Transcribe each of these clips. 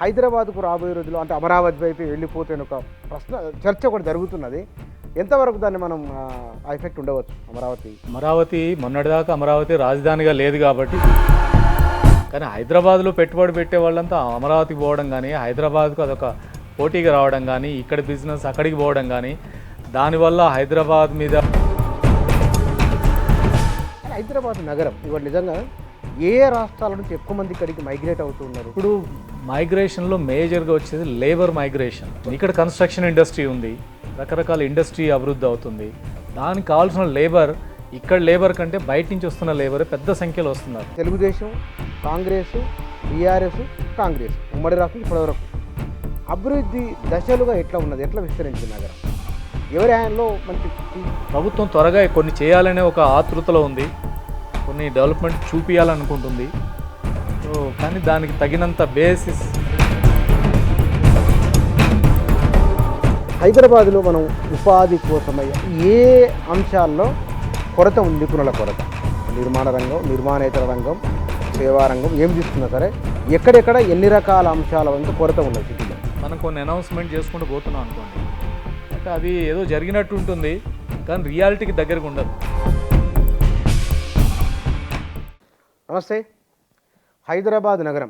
హైదరాబాద్కు రాబోయే రోజుల్లో అంటే అమరావతి వైపు వెళ్ళిపోతే ఒక ప్రశ్న చర్చ ఒకటి జరుగుతున్నది. ఎంతవరకు దాన్ని మనం ఆ ఎఫెక్ట్ ఉండవచ్చు అమరావతి? అమరావతి మొన్నటిదాకా అమరావతి రాజధానిగా లేదు కాబట్టి, కానీ హైదరాబాద్లో పెట్టుబడి పెట్టే వాళ్ళంతా అమరావతికి పోవడం కానీ, హైదరాబాద్కు అదొక పోటీగా రావడం కానీ, ఇక్కడ బిజినెస్ అక్కడికి పోవడం కానీ, దానివల్ల హైదరాబాద్ మీద హైదరాబాద్ నగరం ఇవాళ నిజంగా ఏ రాష్ట్రాల నుంచి ఎక్కువ మంది ఇక్కడికి మైగ్రేట్ అవుతున్నారు? ఇప్పుడు మైగ్రేషన్లో మేజర్గా వచ్చేది లేబర్ మైగ్రేషన్. ఇక్కడ కన్స్ట్రక్షన్ ఇండస్ట్రీ ఉంది, రకరకాల ఇండస్ట్రీ అభివృద్ధి అవుతుంది. దానికి కావాల్సిన లేబర్ ఇక్కడ లేబర్ కంటే బయట నుంచి వస్తున్న లేబర్ పెద్ద సంఖ్యలో వస్తున్నారు. తెలుగుదేశం, కాంగ్రెస్, టీఆర్ఎస్, కాంగ్రెస్ ఉమ్మడి రాష్ట్రం ఇప్పటివరకు అభివృద్ధి దశలుగా ఎట్లా ఉన్నది, ఎట్లా విస్తరించింది నగరం? ఎవరి ఆయనలో మంచి ప్రభుత్వం త్వరగా కొన్ని చేయాలనే ఒక ఆతృతలో ఉంది, కొన్ని డెవలప్మెంట్ చూపించాలనుకుంటుంది. సో కానీ దానికి తగినంత బేసిస్ హైదరాబాద్లో మనం ఉపాధి కోసమై ఏ అంశాల్లో కొరత ఉంది? నిపుణుల కొరత, నిర్మాణ రంగం, నిర్మాణేతర రంగం, సేవా రంగం, ఏం తీసుకున్నా సరే ఎక్కడెక్కడ ఎన్ని రకాల అంశాల వంతు కొరత ఉన్నది సిటీలో? మనం కొన్ని అనౌన్స్మెంట్ చేసుకుంటూ పోతున్నాం అనుకోండి, అంటే అది ఏదో జరిగినట్టు ఉంటుంది, కానీ రియాలిటీకి దగ్గరకు ఉండదు. నమస్తే. హైదరాబాద్ నగరం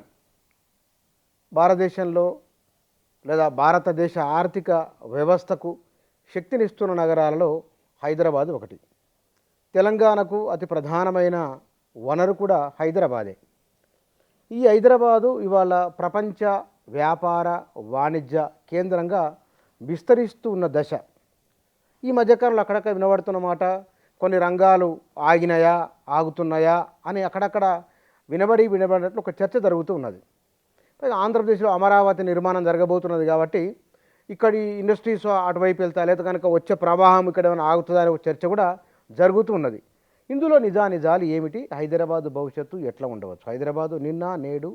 భారతదేశంలో లేదా భారతదేశ ఆర్థిక వ్యవస్థకు శక్తినిస్తున్న నగరాలలో హైదరాబాద్ ఒకటి. తెలంగాణకు అతి ప్రధానమైన వనరు కూడా హైదరాబాదే. ఈ హైదరాబాదు ఇవాళ ప్రపంచ వ్యాపార వాణిజ్య కేంద్రంగా విస్తరిస్తూ ఉన్న దశ. ఈ మధ్యకాలంలో అక్కడక్కడ వినబడుతున్న మాట, కొన్ని రంగాలు ఆగినాయా, ఆగుతున్నాయా అని అక్కడక్కడ వినబడినట్లు ఒక చర్చ జరుగుతూ ఉన్నది. ఆంధ్రప్రదేశ్లో అమరావతి నిర్మాణం జరగబోతున్నది కాబట్టి ఇక్కడి ఇండస్ట్రీస్ అటువైపు వెళ్తాయి, లేదా కనుక వచ్చే ప్రవాహం ఇక్కడ ఏమైనా ఆగుతుందా అనే ఒక చర్చ కూడా జరుగుతూ ఉన్నది. ఇందులో నిజాలు ఏమిటి? హైదరాబాదు భవిష్యత్తు ఎట్లా ఉండవచ్చు? హైదరాబాదు నిన్న నేడు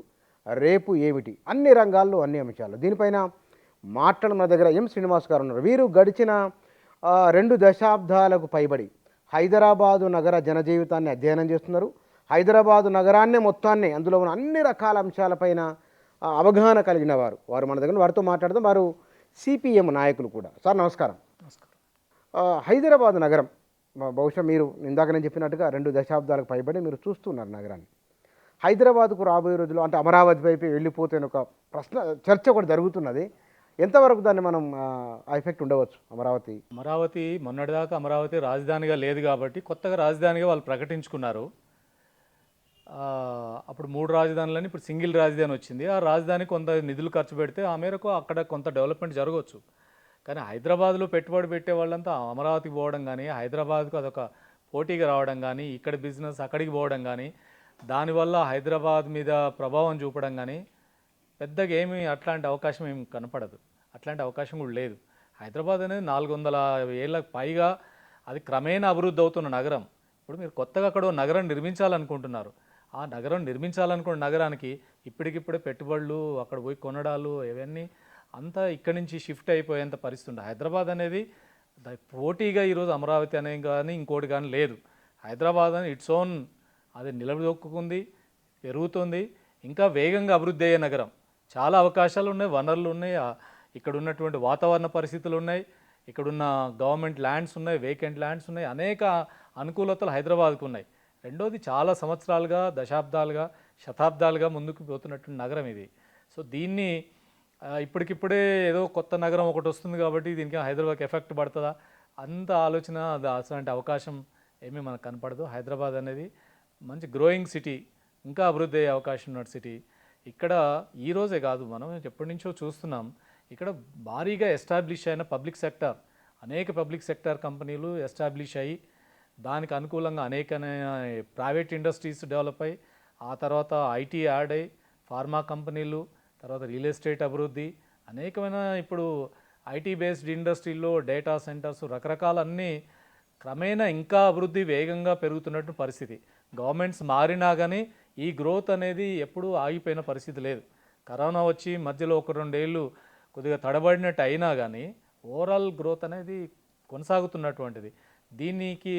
రేపు ఏమిటి? అన్ని రంగాల్లో అన్ని అంశాలు దీనిపైన మాట్లాడడం మన దగ్గర ఎం శ్రీనివాస్ గారు ఉన్నారు. వీరు గడిచిన 2 దశాబ్దాలకు పైబడి హైదరాబాదు నగర జనజీవితాన్ని అధ్యయనం చేస్తున్నారు. హైదరాబాదు నగరాన్నే మొత్తాన్ని, అందులో ఉన్న అన్ని రకాల అంశాలపైన అవగాహన కలిగిన వారు మన దగ్గర, వారితో మాట్లాడదాం. వారు సిపిఎం నాయకులు కూడా. సార్ నమస్కారం. హైదరాబాదు నగరం బహుశా మీరు ఇందాక నేను చెప్పినట్టుగా 2 దశాబ్దాలకు పైబడి మీరు చూస్తున్నారు నగరాన్ని. హైదరాబాద్కు రాబోయే రోజుల్లో అంటే అమరావతి వైపు వెళ్ళిపోతే ఒక ప్రశ్న చర్చ ఒకటి జరుగుతున్నది. ఎంతవరకు దాన్ని మనం ఆ ఎఫెక్ట్ ఉండవచ్చు అమరావతి మొన్నటిదాకా అమరావతి రాజధానిగా లేదు కాబట్టి కొత్తగా రాజధానిగా వాళ్ళు ప్రకటించుకున్నారు. అప్పుడు 3 రాజధానులని ఇప్పుడు సింగిల్ రాజధాని వచ్చింది. ఆ రాజధాని కొంత నిధులు ఖర్చు పెడితే ఆ మేరకు అక్కడ కొంత డెవలప్మెంట్ జరగవచ్చు. కానీ హైదరాబాద్లో పెట్టుబడి పెట్టే వాళ్ళంతా అమరావతికి పోవడం కానీ, హైదరాబాద్కు అదొక పోటీగా రావడం కానీ, ఇక్కడ బిజినెస్ అక్కడికి పోవడం కానీ, దానివల్ల హైదరాబాద్ మీద ప్రభావం చూపడం కానీ పెద్దగా అట్లాంటి అవకాశం ఏమి కనపడదు. అట్లాంటి అవకాశం కూడా లేదు. హైదరాబాద్ అనేది 400 ఏళ్ళకు పైగా అది క్రమేణా అభివృద్ధి అవుతున్న నగరం. ఇప్పుడు మీరు కొత్తగా అక్కడ నగరం నిర్మించాలనుకుంటున్నారు. ఆ నగరం నిర్మించాలనుకున్న నగరానికి ఇప్పటికిప్పుడే పెట్టుబడులు, అక్కడ పోయి కొనడాలు, ఇవన్నీ అంతా ఇక్కడి నుంచి షిఫ్ట్ అయిపోయేంత పరిస్థితి ఉంది. హైదరాబాద్ అనేది పోటీగా ఈరోజు అమరావతి అనేది కానీ ఇంకోటి కానీ లేదు. హైదరాబాద్ అని ఇట్స్ ఓన్ అది నిలదొక్కుంది, పెరుగుతుంది, ఇంకా వేగంగా అభివృద్ధి అయ్యే నగరం. చాలా అవకాశాలు ఉన్నాయి, వనరులు ఉన్నాయి, ఇక్కడ ఉన్నటువంటి వాతావరణ పరిస్థితులు ఉన్నాయి, ఇక్కడున్న గవర్నమెంట్ ల్యాండ్స్ ఉన్నాయి, వేకెంట్ ల్యాండ్స్ ఉన్నాయి, అనేక అనుకూలతలు హైదరాబాద్కు ఉన్నాయి. రెండోది చాలా సంవత్సరాలుగా, దశాబ్దాలుగా, శతాబ్దాలుగా ముందుకు పోతున్నటువంటి నగరం ఇది. సో దీన్ని ఇప్పటికిప్పుడే ఏదో కొత్త నగరం ఒకటి వస్తుంది కాబట్టి దీనికి హైదరాబాద్కి ఎఫెక్ట్ పడుతుందా అంత ఆలోచన, అసలు అవకాశం ఏమీ మనకు కనపడదు. హైదరాబాద్ అనేది మంచి గ్రోయింగ్ సిటీ, ఇంకా అభివృద్ధి అయ్యే అవకాశం ఉన్న సిటీ. ఇక్కడ ఈరోజే కాదు, మనం ఎప్పటి నుంచో చూస్తున్నాం. ఇక్కడ భారీగా ఎస్టాబ్లిష్ అయిన పబ్లిక్ సెక్టర్, అనేక పబ్లిక్ సెక్టర్ కంపెనీలు ఎస్టాబ్లిష్ అయ్యి దానికి అనుకూలంగా అనేక ప్రైవేట్ ఇండస్ట్రీస్ డెవలప్ అయ్యి, ఆ తర్వాత ఐటీ యాడ్ అయ్యి, ఫార్మా కంపెనీలు, తర్వాత రియల్ ఎస్టేట్ అభివృద్ధి, అనేకమైన ఇప్పుడు ఐటీ బేస్డ్ ఇండస్ట్రీల్లో డేటా సెంటర్స్, రకరకాల అన్నీ క్రమేణా ఇంకా అభివృద్ధి వేగంగా పెరుగుతున్నట్టు పరిస్థితి. గవర్నమెంట్స్ మారినా కానీ ఈ గ్రోత్ అనేది ఎప్పుడూ ఆగిపోయిన పరిస్థితి లేదు. కరోనా వచ్చి మధ్యలో 1-2 ఏళ్ళు కొద్దిగా తడబడినట్టు అయినా కానీ ఓవరాల్ గ్రోత్ అనేది కొనసాగుతున్నటువంటిది. దీనికి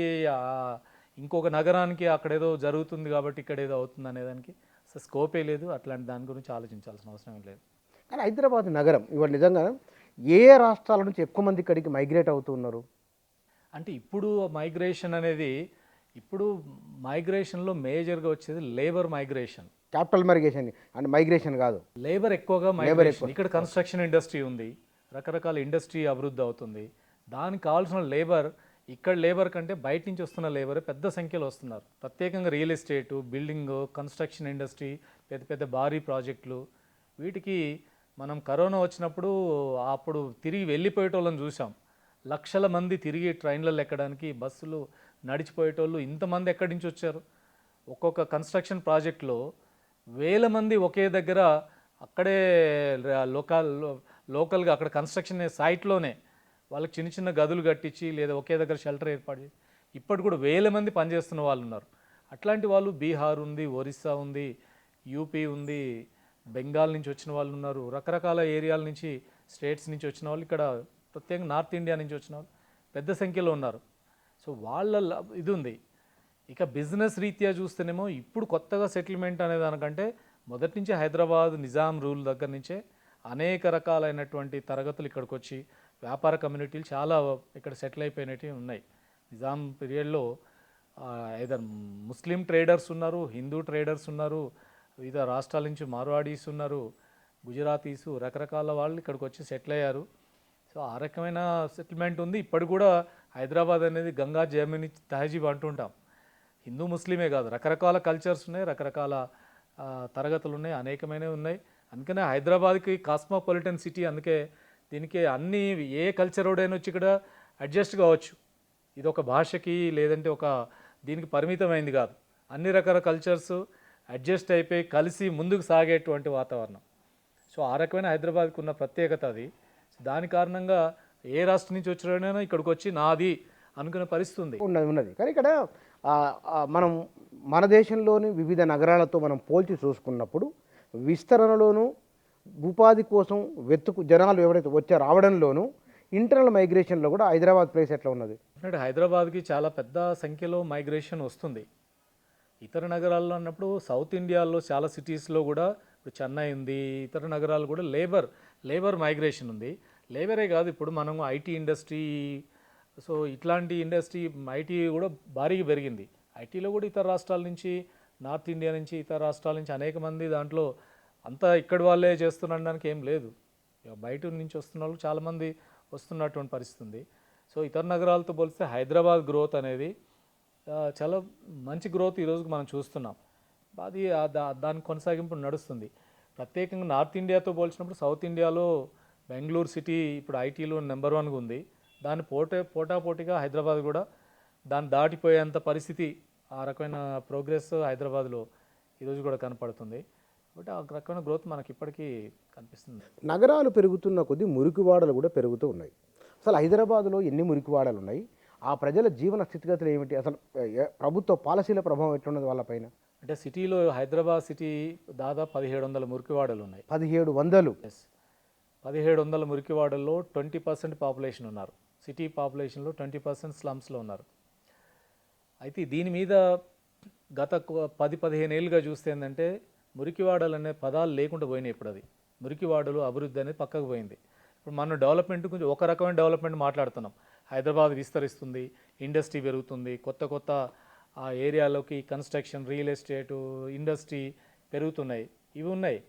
ఇంకొక నగరానికి అక్కడేదో జరుగుతుంది కాబట్టి ఇక్కడ ఏదో అవుతుంది అనేదానికి స్కోపే లేదు. అట్లాంటి దాని గురించి ఆలోచించాల్సిన అవసరం లేదు. కానీ హైదరాబాద్ నగరం ఇవాళ నిజంగా ఏ రాష్ట్రాల నుంచి ఎక్కువ మంది ఇక్కడికి మైగ్రేట్ అవుతున్నారు? అంటే ఇప్పుడు మైగ్రేషన్ అనేది, ఇప్పుడు మైగ్రేషన్లో మేజర్గా వచ్చేది లేబర్ మైగ్రేషన్. క్యాపిటల్ మైగ్రేషన్ అంటే మైగ్రేషన్ కాదు. లేబర్ ఎక్కువగా మైగ్రేషన్. ఇక్కడ కన్స్ట్రక్షన్ ఇండస్ట్రీ ఉంది, రకరకాల ఇండస్ట్రీ అభివృద్ధి అవుతుంది. దానికి కావాల్సిన లేబర్, ఇక్కడ లేబర్ కంటే బయట నుంచి వస్తున్న లేబర్ పెద్ద సంఖ్యలో వస్తున్నారు. ప్రత్యేకంగా real estate, building, construction industry, పెద్ద పెద్ద భారీ ప్రాజెక్టులు, వీటికి మనం కరోనా వచ్చినప్పుడు అప్పుడు తిరిగి వెళ్ళిపోయేటోళ్ళని చూసాం. లక్షల మంది తిరిగి ట్రైన్లలో ఎక్కడానికి, బస్సులు నడిచిపోయేటోళ్ళు ఇంతమంది ఎక్కడి నుంచి వచ్చారు? ఒక్కొక్క కన్స్ట్రక్షన్ ప్రాజెక్టులో వేల మంది ఒకే దగ్గర అక్కడే లోకల్గా అక్కడ కన్స్ట్రక్షన్ సైట్లోనే వాళ్ళకి చిన్న చిన్న గదులు కట్టించి లేదా ఒకే దగ్గర షెల్టర్ ఏర్పాటు చేసి ఇప్పటి కూడా వేల మంది పనిచేస్తున్న వాళ్ళు ఉన్నారు. అట్లాంటి వాళ్ళు బీహార్ ఉంది, ఒరిస్సా ఉంది, యూపీ ఉంది, బెంగాల్ నుంచి వచ్చిన వాళ్ళు ఉన్నారు, రకరకాల ఏరియాల నుంచి, స్టేట్స్ నుంచి వచ్చిన వాళ్ళు, ఇక్కడ ప్రత్యేకంగా నార్త్ ఇండియా నుంచి వచ్చిన వాళ్ళు పెద్ద సంఖ్యలో ఉన్నారు. సో వాళ్ళ ఇది ఉంది. ఇక బిజినెస్ రీత్యా చూస్తేనేమో ఇప్పుడు కొత్తగా సెటిల్మెంట్ అనే దానికంటే మొదటి నుంచి హైదరాబాద్ నిజాం రూల్ దగ్గర నుంచే అనేక రకాలైనటువంటి తరగతులు ఇక్కడికి వచ్చి వ్యాపార కమ్యూనిటీలు చాలా ఇక్కడ సెటిల్ అయిపోయినవి ఉన్నాయి. నిజాం పీరియడ్లో ఏదర్ ముస్లిం ట్రేడర్స్ ఉన్నారు, హిందూ ట్రేడర్స్ ఉన్నారు, వివిధ రాష్ట్రాల నుంచి మార్వాడీస్ ఉన్నారు, గుజరాతీసు, రకరకాల వాళ్ళు ఇక్కడికి వచ్చి సెటిల్ అయ్యారు. సో ఆ రకమైన సెటిల్మెంట్ ఉంది. ఇప్పటి కూడా హైదరాబాద్ అనేది గంగా జముని తహజీబ్ అంటుంటాం. హిందూ ముస్లిమే కాదు, రకరకాల కల్చర్స్ ఉన్నాయి, రకరకాల తరగతులు ఉన్నాయి, అనేకమైనవి ఉన్నాయి. అందుకనే హైదరాబాద్కి కాస్మోపాలిటన్ సిటీ. అందుకే దీనికి అన్ని ఏ కల్చరోడైనా వచ్చి ఇక్కడ అడ్జస్ట్ కావచ్చు. ఇది ఒక భాషకి లేదంటే ఒక దీనికి పరిమితమైంది కాదు. అన్ని రకాల కల్చర్స్ అడ్జస్ట్ అయిపోయి కలిసి ముందుకు సాగేటువంటి వాతావరణం. సో ఆ రకమైన హైదరాబాద్కు ఉన్న ప్రత్యేకత అది. దాని కారణంగా ఏ రాష్ట్రం నుంచి వచ్చినైనా ఇక్కడికి వచ్చి నాది అనుకునే పరిస్థితి ఉంది. ఉన్నది. కానీ ఇక్కడ మనం మన దేశంలోని వివిధ నగరాలతో మనం పోల్చి చూసుకున్నప్పుడు విస్తరణలోనూ, ఉపాధి కోసం జనాలు ఎవరైతే రావడంలోనూ, ఇంటర్నల్ మైగ్రేషన్లో కూడా హైదరాబాద్ ప్లేస్ ఎట్లా ఉన్నది? అంటే హైదరాబాద్కి చాలా పెద్ద సంఖ్యలో మైగ్రేషన్ వస్తుంది. ఇతర నగరాల్లో అన్నప్పుడు సౌత్ ఇండియాలో చాలా సిటీస్లో కూడా ఇప్పుడు చెన్నై ఉంది, ఇతర నగరాలు కూడా లేబర్ మైగ్రేషన్ ఉంది. లేబరే కాదు, ఇప్పుడు మనం ఐటీ ఇండస్ట్రీ, సో ఇట్లాంటి ఇండస్ట్రీ ఐటీ కూడా భారీగా పెరిగింది. ఐటీలో కూడా ఇతర రాష్ట్రాల నుంచి, నార్త్ ఇండియా నుంచి, ఇతర రాష్ట్రాల నుంచి అనేక మంది దాంట్లో అంతా ఇక్కడి వాళ్ళే చేస్తున్నడానికి ఏం లేదు. బయట నుంచి వస్తున్న వాళ్ళు చాలామంది వస్తున్నటువంటి పరిస్థితి ఉంది. సో ఇతర నగరాలతో పోలిస్తే హైదరాబాద్ గ్రోత్ అనేది చాలా మంచి గ్రోత్ ఈరోజుకి మనం చూస్తున్నాం. అది దాని కొనసాగింపు నడుస్తుంది. ప్రత్యేకంగా నార్త్ ఇండియాతో పోల్చినప్పుడు సౌత్ ఇండియాలో బెంగళూరు సిటీ ఇప్పుడు ఐటీలో నెంబర్ 1గా ఉంది. దాని పోటాపోటీగా హైదరాబాద్ కూడా దాన్ని దాటిపోయేంత పరిస్థితి, ఆ రకమైన ప్రోగ్రెస్ హైదరాబాద్లో ఈరోజు కూడా కనపడుతుంది. కాబట్టి ఆ రకమైన గ్రోత్ మనకి ఇప్పటికీ కనిపిస్తుంది. నగరాలు పెరుగుతున్న కొద్దీ మురికివాడలు కూడా పెరుగుతూ ఉన్నాయి. అసలు హైదరాబాద్లో ఎన్ని మురికివాడలు ఉన్నాయి? ఆ ప్రజల జీవన స్థితిగతులు ఏమిటి? అసలు ప్రభుత్వ పాలసీల ప్రభావం ఎట్లున్నది వాళ్ళపైన? అంటే సిటీలో హైదరాబాద్ సిటీ దాదాపు 1700 మురికివాడలు ఉన్నాయి. 1700? ఎస్, 1700 మురికివాడల్లో 20% పాపులేషన్ ఉన్నారు. సిటీ పాపులేషన్లో 20% స్లమ్స్లో ఉన్నారు. అయితే దీని మీద గత 10-15 ఏళ్ళుగా చూస్తే ఏంటంటే మురికివాడలు అనే పదాలు లేకుండా పోయినాయి. ఇప్పుడు అది మురికివాడలు అభివృద్ధి అనేది పక్కకు పోయింది. ఇప్పుడు మనం డెవలప్మెంట్ గురించి ఒక రకమైన డెవలప్మెంట్ మాట్లాడుతున్నాం. హైదరాబాద్ విస్తరిస్తుంది, ఇండస్ట్రీ పెరుగుతుంది, కొత్త ఆ ఏరియాలోకి కన్స్ట్రక్షన్, రియల్ ఎస్టేటు, ఇండస్ట్రీ పెరుగుతున్నాయి, ఇవి ఉన్నాయి.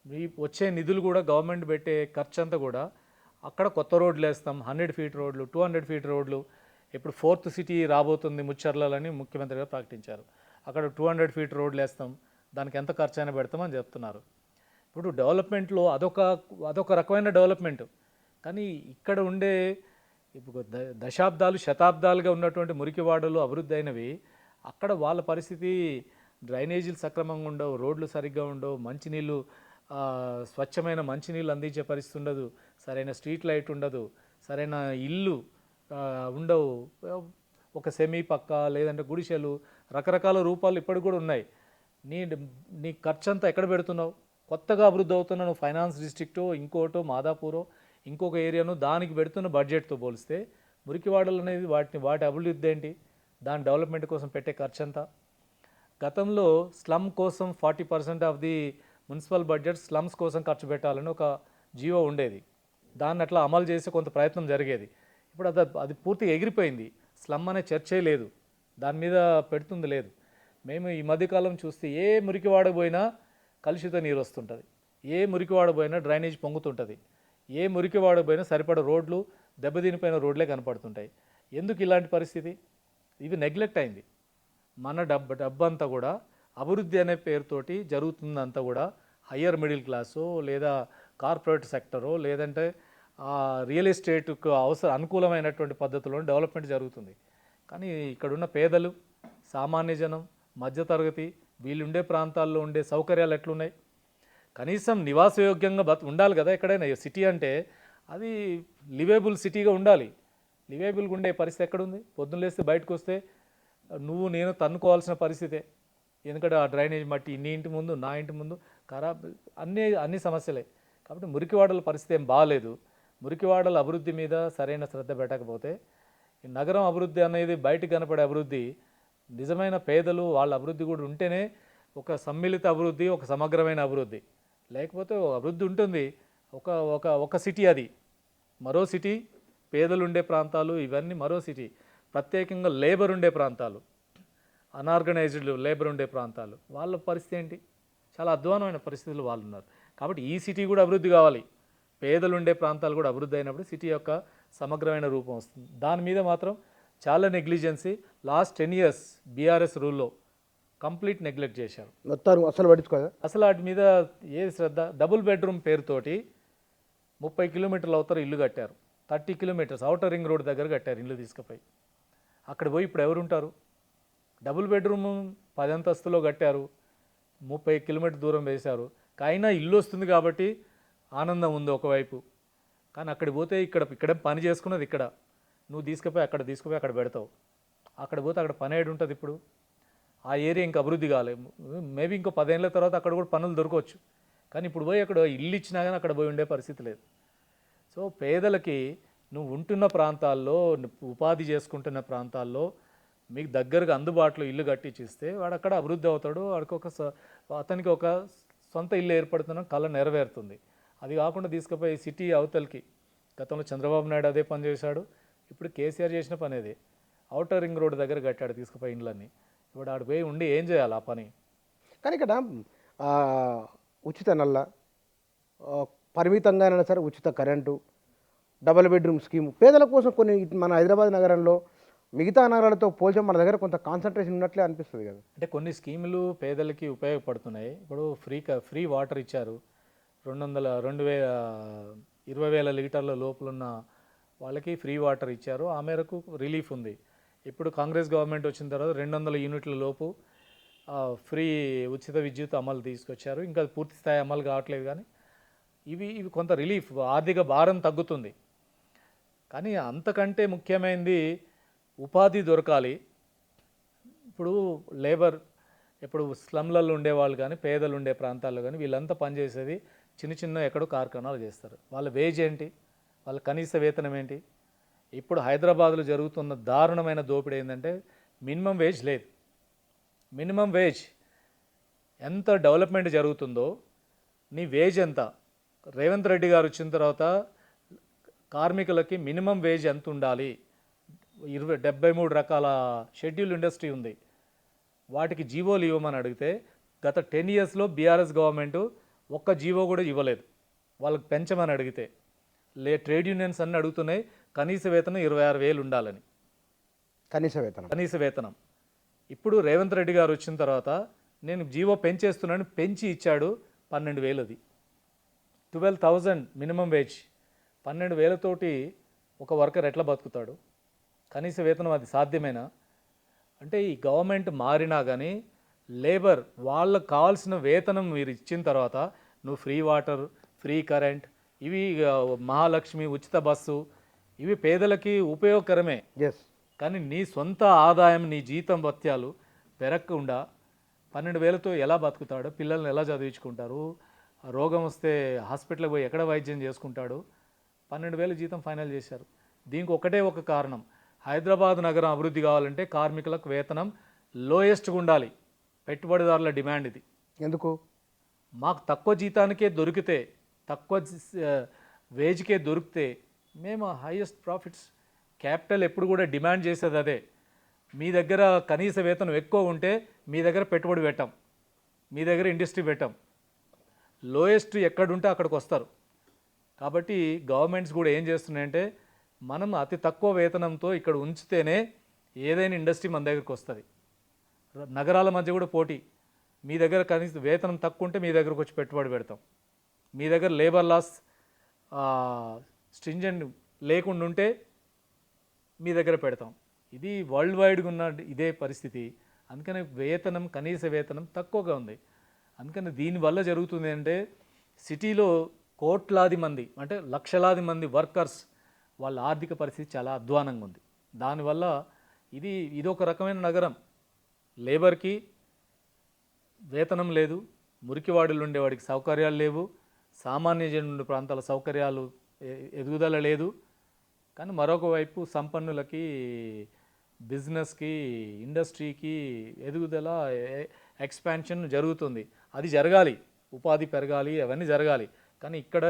ఈ వచ్చే నిధులు కూడా గవర్నమెంట్ పెట్టే ఖర్చు అంతా కూడా అక్కడ కొత్త రోడ్లు వేస్తాం, 100 ఫీట్ రోడ్లు, 200 ఫీట్ రోడ్లు. ఇప్పుడు 4th సిటీ రాబోతుంది ముచ్చర్లని ముఖ్యమంత్రి గారు ప్రకటించారు. అక్కడ 200 ఫీట్ రోడ్లు వేస్తాం, దానికి ఎంత ఖర్చు అయినా పెడతామని చెప్తున్నారు. ఇప్పుడు డెవలప్మెంట్లో అదొక రకమైన డెవలప్మెంట్. కానీ ఇక్కడ ఉండే ఇప్పుడు దశాబ్దాలు శతాబ్దాలుగా ఉన్నటువంటి మురికివాడలు అభివృద్ధి అయినవి, అక్కడ వాళ్ళ పరిస్థితి డ్రైనేజీలు సక్రమంగా ఉండవు, రోడ్లు సరిగ్గా ఉండవు, మంచినీళ్ళు స్వచ్ఛమైన మంచినీళ్ళు అందించే పరిస్థితి ఉండదు, సరైన స్ట్రీట్ లైట్ ఉండదు, సరైన ఇల్లు ఉండవు, ఒక సెమీ పక్క లేదంటే గుడిసెలు, రకరకాల రూపాలు ఇప్పటికి కూడా ఉన్నాయి. నీ ఖర్చు అంతా ఎక్కడ పెడుతున్నావు? కొత్తగా అభివృద్ధి అవుతున్న నువ్వు ఫైనాన్స్ డిస్ట్రిక్టో, ఇంకోటో, మాదాపూరో, ఇంకొక ఏరియాను దానికి పెడుతున్న బడ్జెట్తో పోలిస్తే మురికివాడలు అనేది వాటి అభివృద్ధి ఏంటి? దాని డెవలప్మెంట్ కోసం పెట్టే ఖర్చు అంతా. గతంలో స్లమ్ కోసం 40% of the municipal budget slums కోసం ఖర్చు పెట్టాలని ఒక జీవో ఉండేది. దాన్ని అట్లా అమలు చేసే కొంత ప్రయత్నం జరిగేది. ఇప్పుడు అది పూర్తిగా ఎగిరిపోయింది. స్లమ్ అనే చర్చే లేదు, దాని మీద పెడుతుంది లేదు. మేము ఈ మధ్యకాలం చూస్తే ఏ మురికివాడ పోయినా కలుషిత నీరు వస్తుంటుంది, ఏ మురికివాడ పోయినా డ్రైనేజ్ పొంగుతుంటుంది, ఏ మురికివాడ పోయినా సరిపడ రోడ్లు దెబ్బతినిపోయిన రోడ్లే కనపడుతుంటాయి. ఎందుకు ఇలాంటి పరిస్థితి? ఇది నెగ్లెక్ట్ అయింది. మన డబ్బంతా కూడా అభివృద్ధి అనే పేరుతోటి జరుగుతుందంతా కూడా హయ్యర్ మిడిల్ క్లాసు లేదా కార్పొరేట్ సెక్టరో లేదంటే రియల్ ఎస్టేట్కు అనుకూలమైనటువంటి పద్ధతిలో డెవలప్మెంట్ జరుగుతుంది. కానీ ఇక్కడున్న పేదలు, సామాన్య జనం, మధ్యతరగతి వీళ్ళుండే ప్రాంతాల్లో ఉండే సౌకర్యాలు ఎట్లున్నాయి? కనీసం నివాసయోగ్యంగా ఉండాలి కదా. ఎక్కడైనా సిటీ అంటే అది లివేబుల్ సిటీగా ఉండాలి. లివేబుల్గా ఉండే పరిస్థితి ఎక్కడుంది? పొద్దున్న లేస్తే బయటకు వస్తే నువ్వు నేను తన్నుకోవాల్సిన పరిస్థితే. ఎందుకంటే ఆ డ్రైనేజ్ మట్టి నీ ఇంటి ముందు నా ఇంటి ముందు ఖరాబ్, అన్ని సమస్యలే. కాబట్టి మురికివాడల పరిస్థితి ఏం బాగాలేదు. మురికివాడల అభివృద్ధి మీద సరైన శ్రద్ధ పెట్టకపోతే ఈ నగరం అభివృద్ధి అనేది బయటకు కనపడే అభివృద్ధి, నిజమైన పేదలు వాళ్ళ అభివృద్ధి కూడా ఉంటేనే ఒక సమ్మిళిత అభివృద్ధి, ఒక సమగ్రమైన అభివృద్ధి. లేకపోతే అభివృద్ధి ఉంటుంది ఒక ఒక ఒక సిటీ, అది మరో సిటీ, పేదలు ఉండే ప్రాంతాలు ఇవన్నీ మరో సిటీ, ప్రత్యేకంగా లేబర్ ఉండే ప్రాంతాలు, అనార్గనైజ్డ్ లేబర్ ఉండే ప్రాంతాలు, వాళ్ళ పరిస్థితి ఏంటి? చాలా అధ్వానమైన పరిస్థితులు వాళ్ళు ఉన్నారు. కాబట్టి ఈ సిటీ కూడా అభివృద్ధి కావాలి. పేదలు ఉండే ప్రాంతాలు కూడా అభివృద్ధి అయినప్పుడు సిటీ యొక్క సమగ్రమైన రూపం వస్తుంది. దాని మీద మాత్రం చాలా నెగ్లిజెన్సీ. లాస్ట్ 10 years బీఆర్ఎస్ రూల్లో కంప్లీట్ నెగ్లెక్ట్ చేశారు. మొత్తం అసలు పట్టించుకోదా? అసలు వాటి మీద ఏది శ్రద్ధ? డబుల్ బెడ్రూమ్ పేరుతోటి 30 కిలోమీటర్ల అవతల ఇల్లు కట్టారు. 30 kilometers ఔటర్ రింగ్ రోడ్ దగ్గర కట్టారు ఇల్లు తీసుకుపోయి. అక్కడ పోయి ఇప్పుడు ఎవరు ఉంటారు? డబుల్ బెడ్రూమ్ 10 అంతస్తులో కట్టారు, 30 kilometers దూరం వేశారు. అయినా ఇల్లు వస్తుంది కాబట్టి ఆనందం ఉంది ఒకవైపు. కానీ అక్కడికి పోతే ఇక్కడే పని చేసుకున్నది ఇక్కడ, నువ్వు తీసుకుపోయి అక్కడ పెడతావు. అక్కడ పోతే అక్కడ పని ఏడు ఉంటుంది. ఇప్పుడు ఆ ఏరియా ఇంకా అభివృద్ధి కాలేదు. మేబీ ఇంకో 10 ఏళ్ళ తర్వాత అక్కడ కూడా పనులు దొరకవచ్చు. కానీ ఇప్పుడు పోయి అక్కడ ఇల్లు ఇచ్చినా కానీ అక్కడ పోయి ఉండే పరిస్థితి లేదు. సో పేదలకి నువ్వు ఉంటున్న ప్రాంతాల్లో, ఉపాధి చేసుకుంటున్న ప్రాంతాల్లో మీకు దగ్గరగా అందుబాటులో ఇల్లు కట్టించిస్తే వాడు అక్కడ అభివృద్ధి అవుతాడు. అతనికి ఒక సొంత ఇల్లు ఏర్పడుతున్న కళ నెరవేరుతుంది. అది కాకుండా తీసుకుపోయి సిటీ అవతలకి, గతంలో చంద్రబాబు నాయుడు అదే పని చేశాడు, ఇప్పుడు కేసీఆర్ చేసిన పని అదే. ఔటర్ రింగ్ రోడ్ దగ్గర కట్టాడు తీసుకుపోయి ఇండ్లన్నీ. ఇప్పుడు ఆడ పోయి ఉండి ఏం చేయాలి ఆ పని? కానీ ఇక్కడ ఉచిత నల్ల, పరిమితంగానైనా సరే ఉచిత కరెంటు, డబుల్ బెడ్రూమ్ స్కీమ్ పేదల కోసం కొన్ని మన హైదరాబాద్ నగరంలో మిగతా నగరాలతో పోల్చి మన దగ్గర కొంత కాన్సన్ట్రేషన్ ఉన్నట్లే అనిపిస్తుంది కదా. అంటే కొన్ని స్కీములు పేదలకి ఉపయోగపడుతున్నాయి. ఇప్పుడు ఫ్రీ వాటర్ ఇచ్చారు. 20,000 లీటర్ల లోపలున్న వాళ్ళకి ఫ్రీ వాటర్ ఇచ్చారు. ఆ మేరకు రిలీఫ్ ఉంది. ఇప్పుడు కాంగ్రెస్ గవర్నమెంట్ వచ్చిన తర్వాత 200 యూనిట్ల లోపు ఫ్రీ ఉచిత విద్యుత్ అమలు తీసుకొచ్చారు. ఇంకా పూర్తి స్థాయి అమలు కావట్లేదు. కానీ ఇవి కొంత రిలీఫ్, ఆర్థిక భారం తగ్గుతుంది. కానీ అంతకంటే ముఖ్యమైనది ఉపాధి దొరకాలి. ఇప్పుడు లేబర్, ఇప్పుడు స్లమ్లలో ఉండేవాళ్ళు కానీ పేదలు ఉండే ప్రాంతాల్లో కానీ వీళ్ళంతా పనిచేసేది చిన్న ఎక్కడో కార్ఖానాలు చేస్తారు. వాళ్ళ వేజ్ ఏంటి? వాళ్ళ కనీస వేతనం ఏంటి? ఇప్పుడు హైదరాబాద్లో జరుగుతున్న దారుణమైన దోపిడీ ఏంటంటే మినిమం వేజ్ లేదు. మినిమం వేజ్ ఎంత డెవలప్మెంట్ జరుగుతుందో నీ వేజ్ ఎంత? రేవంత్ రెడ్డి గారు వచ్చిన తర్వాత కార్మికులకి మినిమం వేజ్ ఎంత ఉండాలి? 73 రకాల షెడ్యూల్ ఇండస్ట్రీ ఉంది. వాటికి జీవోలు ఇవ్వమని అడిగితే గత 10 yearsలో బీఆర్ఎస్ గవర్నమెంట్ ఒక్క జీవో కూడా ఇవ్వలేదు. వాళ్ళకి పెంచమని అడిగితే ట్రేడ్ యూనియన్స్ అన్నీ అడుగుతున్నాయి కనీస వేతనం 26,000 ఉండాలని. కనీస వేతనం ఇప్పుడు రేవంత్ రెడ్డి గారు వచ్చిన తర్వాత నేను జీవో పెంచేస్తున్నాను, పెంచి ఇచ్చాడు 12,000. అది 12,000 మినిమం వేజ్. 12,000తోటి ఒక వర్కర్ ఎట్లా బతుకుతాడు? కనీస వేతనం అది సాధ్యమేనా? అంటే ఈ గవర్నమెంట్ మారినా కానీ లేబర్ వాళ్ళకు కావాల్సిన వేతనం మీరు ఇచ్చిన తర్వాత నువ్వు ఫ్రీ వాటర్, ఫ్రీ కరెంట్, ఇవి మహాలక్ష్మి, ఉచిత బస్సు, ఇవి పేదలకి ఉపయోగకరమే. కానీ నీ సొంత ఆదాయం, నీ జీతం భత్యాలు పెరగకుండా 12,000తో ఎలా బతుకుతాడు? పిల్లల్ని ఎలా చదివించుకుంటారు? రోగం వస్తే హాస్పిటల్కి పోయి ఎక్కడ వైద్యం చేసుకుంటాడు? 12,000 జీతం ఫైనల్ చేశారు. దీనికి ఒకటే ఒక కారణం, హైదరాబాద్ నగరం అభివృద్ధి కావాలంటే కార్మికులకు వేతనం లోయెస్ట్గా ఉండాలి. పెట్టుబడిదారుల డిమాండ్ ఇది. ఎందుకు? మాకు తక్కువ జీతానికే దొరికితే తక్కువ వేజ్కే దొరికితే మేము హైయెస్ట్ ప్రాఫిట్స్, క్యాపిటల్ ఎప్పుడు కూడా డిమాండ్ చేసేది అదే. మీ దగ్గర కనీస వేతనం ఎక్కువ ఉంటే మీ దగ్గర పెట్టుబడి పెట్టాం, మీ దగ్గర ఇండస్ట్రీ పెట్టాం. లోయెస్ట్ ఎక్కడుంటే అక్కడికి వస్తారు. కాబట్టి గవర్నమెంట్స్ కూడా ఏం చేస్తున్నాయంటే మనం అతి తక్కువ వేతనంతో ఇక్కడ ఉంచితేనే ఏదైనా ఇండస్ట్రీ మన దగ్గరికి వస్తుంది. నగరాల మధ్య కూడా పోటీ. మీ దగ్గర కనీసం వేతనం తక్కువ ఉంటే మీ దగ్గరకు వచ్చి పెట్టుబడి పెడతాం. మీ దగ్గర లేబర్ లాస్ స్ట్రింజెంట్ లేకుండా ఉంటే మీ దగ్గర పెడతాం. ఇది వరల్డ్ వైడ్గా ఉన్న ఇదే పరిస్థితి. అందుకని వేతనం, కనీస వేతనం తక్కువగా ఉంది. అందుకని దీనివల్ల జరుగుతుంది అంటే సిటీలో కోట్లాది మంది అంటే లక్షలాది మంది వర్కర్స్ వాళ్ళ ఆర్థిక పరిస్థితి చాలా అధ్వానంగా ఉంది. దానివల్ల ఇదొక రకమైన నగరం. లేబర్కి వేతనం లేదు, మురికివాడలు ఉండేవాడికి సౌకర్యాలు లేవు, సామాన్య జనుల ప్రాంతాల సౌకర్యాలు ఎదుగుదల లేదు. కానీ మరొక వైపు సంపన్నులకి, బిజినెస్కి, ఇండస్ట్రీకి ఎదుగుదల, ఎక్స్పాన్షన్ జరుగుతుంది. అది జరగాలి, ఉపాధి పెరగాలి, అవన్నీ జరగాలి. కానీ ఇక్కడ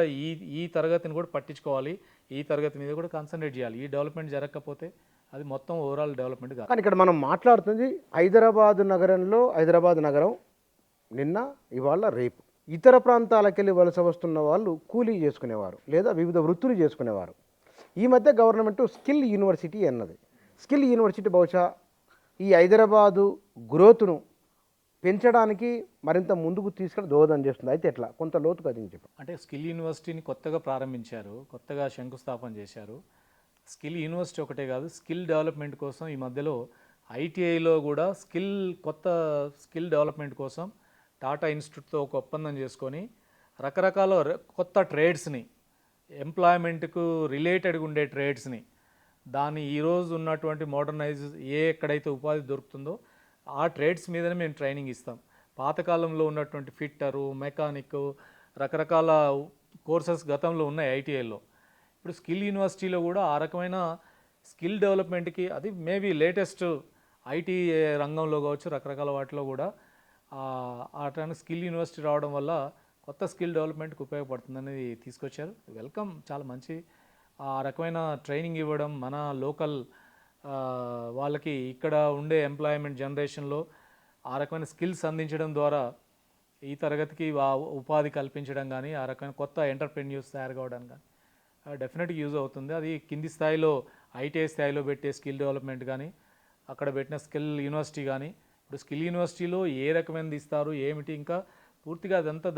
ఈ తరగతిని కూడా పట్టించుకోవాలి, ఈ తరగతి మీద కూడా కాన్సన్ట్రేట్ చేయాలి. ఈ డెవలప్మెంట్ జరగకపోతే అది మొత్తం ఓవరాల్ డెవలప్మెంట్ కాదు. కానీ ఇక్కడ మనం మాట్లాడుతుంది హైదరాబాద్ నగరంలో, హైదరాబాద్ నగరం నిన్న, ఇవాళ, రేపు ఇతర ప్రాంతాలకు వెళ్ళి వలస వస్తున్న వాళ్ళు కూలీ చేసుకునేవారు లేదా వివిధ వృత్తులు చేసుకునేవారు. ఈ మధ్య గవర్నమెంట్ స్కిల్ యూనివర్సిటీ అన్నది. స్కిల్ యూనివర్సిటీ బహుశా ఈ హైదరాబాదు గ్రోత్ను పెంచడానికి మరింత ముందుకు తీసుకెళ్ళి దోహదం చేస్తుంది. అయితే ఎట్లా, కొంత లోతుగా అది చెప్పండి. అంటే స్కిల్ యూనివర్సిటీని కొత్తగా ప్రారంభించారు, కొత్తగా శంకుస్థాపన చేశారు. స్కిల్ యూనివర్సిటీ ఒకటే కాదు, స్కిల్ డెవలప్మెంట్ కోసం ఈ మధ్యలో ఐటీఐలో కూడా కొత్త స్కిల్ డెవలప్మెంట్ కోసం టాటా ఇన్స్టిట్యూట్తో ఒక ఒప్పందం చేసుకొని రకరకాల కొత్త ట్రేడ్స్ని, ఎంప్లాయ్మెంట్కు రిలేటెడ్గా ఉండే ట్రేడ్స్ని, దాని ఈరోజు ఉన్నటువంటి మోడర్నైజ్ ఎక్కడైతే ఉపాధి దొరుకుతుందో ఆ ట్రేడ్స్ మీదనే మేము ట్రైనింగ్ ఇస్తాం. పాతకాలంలో ఉన్నటువంటి ఫిట్టరు, మెకానిక్, రకరకాల కోర్సెస్ గతంలో ఉన్నాయి ఐటీఐలో. ఇప్పుడు స్కిల్ యూనివర్సిటీలో కూడా ఆ రకమైన స్కిల్ డెవలప్మెంట్కి, అది మేబీ లేటెస్ట్ ఐటీ రంగంలో కావచ్చు, రకరకాల వాటిలో కూడా అట్లాంటి స్కిల్ యూనివర్సిటీ రావడం వల్ల కొత్త స్కిల్ డెవలప్మెంట్కి ఉపయోగపడుతుందని తీసుకొచ్చారు. వెల్కమ్, చాలా మంచి. ఆ రకమైన ట్రైనింగ్ ఇవ్వడం, మన లోకల్ వాళ్ళకి ఇక్కడ ఉండే ఎంప్లాయ్మెంట్ జనరేషన్లో ఆ రకమైన స్కిల్స్ అందించడం ద్వారా ఈ తరగతికి ఉపాధి కల్పించడం కానీ, ఆ రకమైన కొత్త ఎంటర్ప్రెన్యూర్స్ తయారు కావడానికి కానీ డెఫినెట్గా యూజ్ అవుతుంది. అది కింది స్థాయిలో ఐటీఐ స్థాయిలో పెట్టే స్కిల్ డెవలప్మెంట్ కానీ, అక్కడ పెట్టిన స్కిల్ యూనివర్సిటీ కానీ, ఇప్పుడు స్కిల్ యూనివర్సిటీలో ఏ రకమైనది ఇస్తారు ఏమిటి, ఇంకా పూర్తిగా అదంతా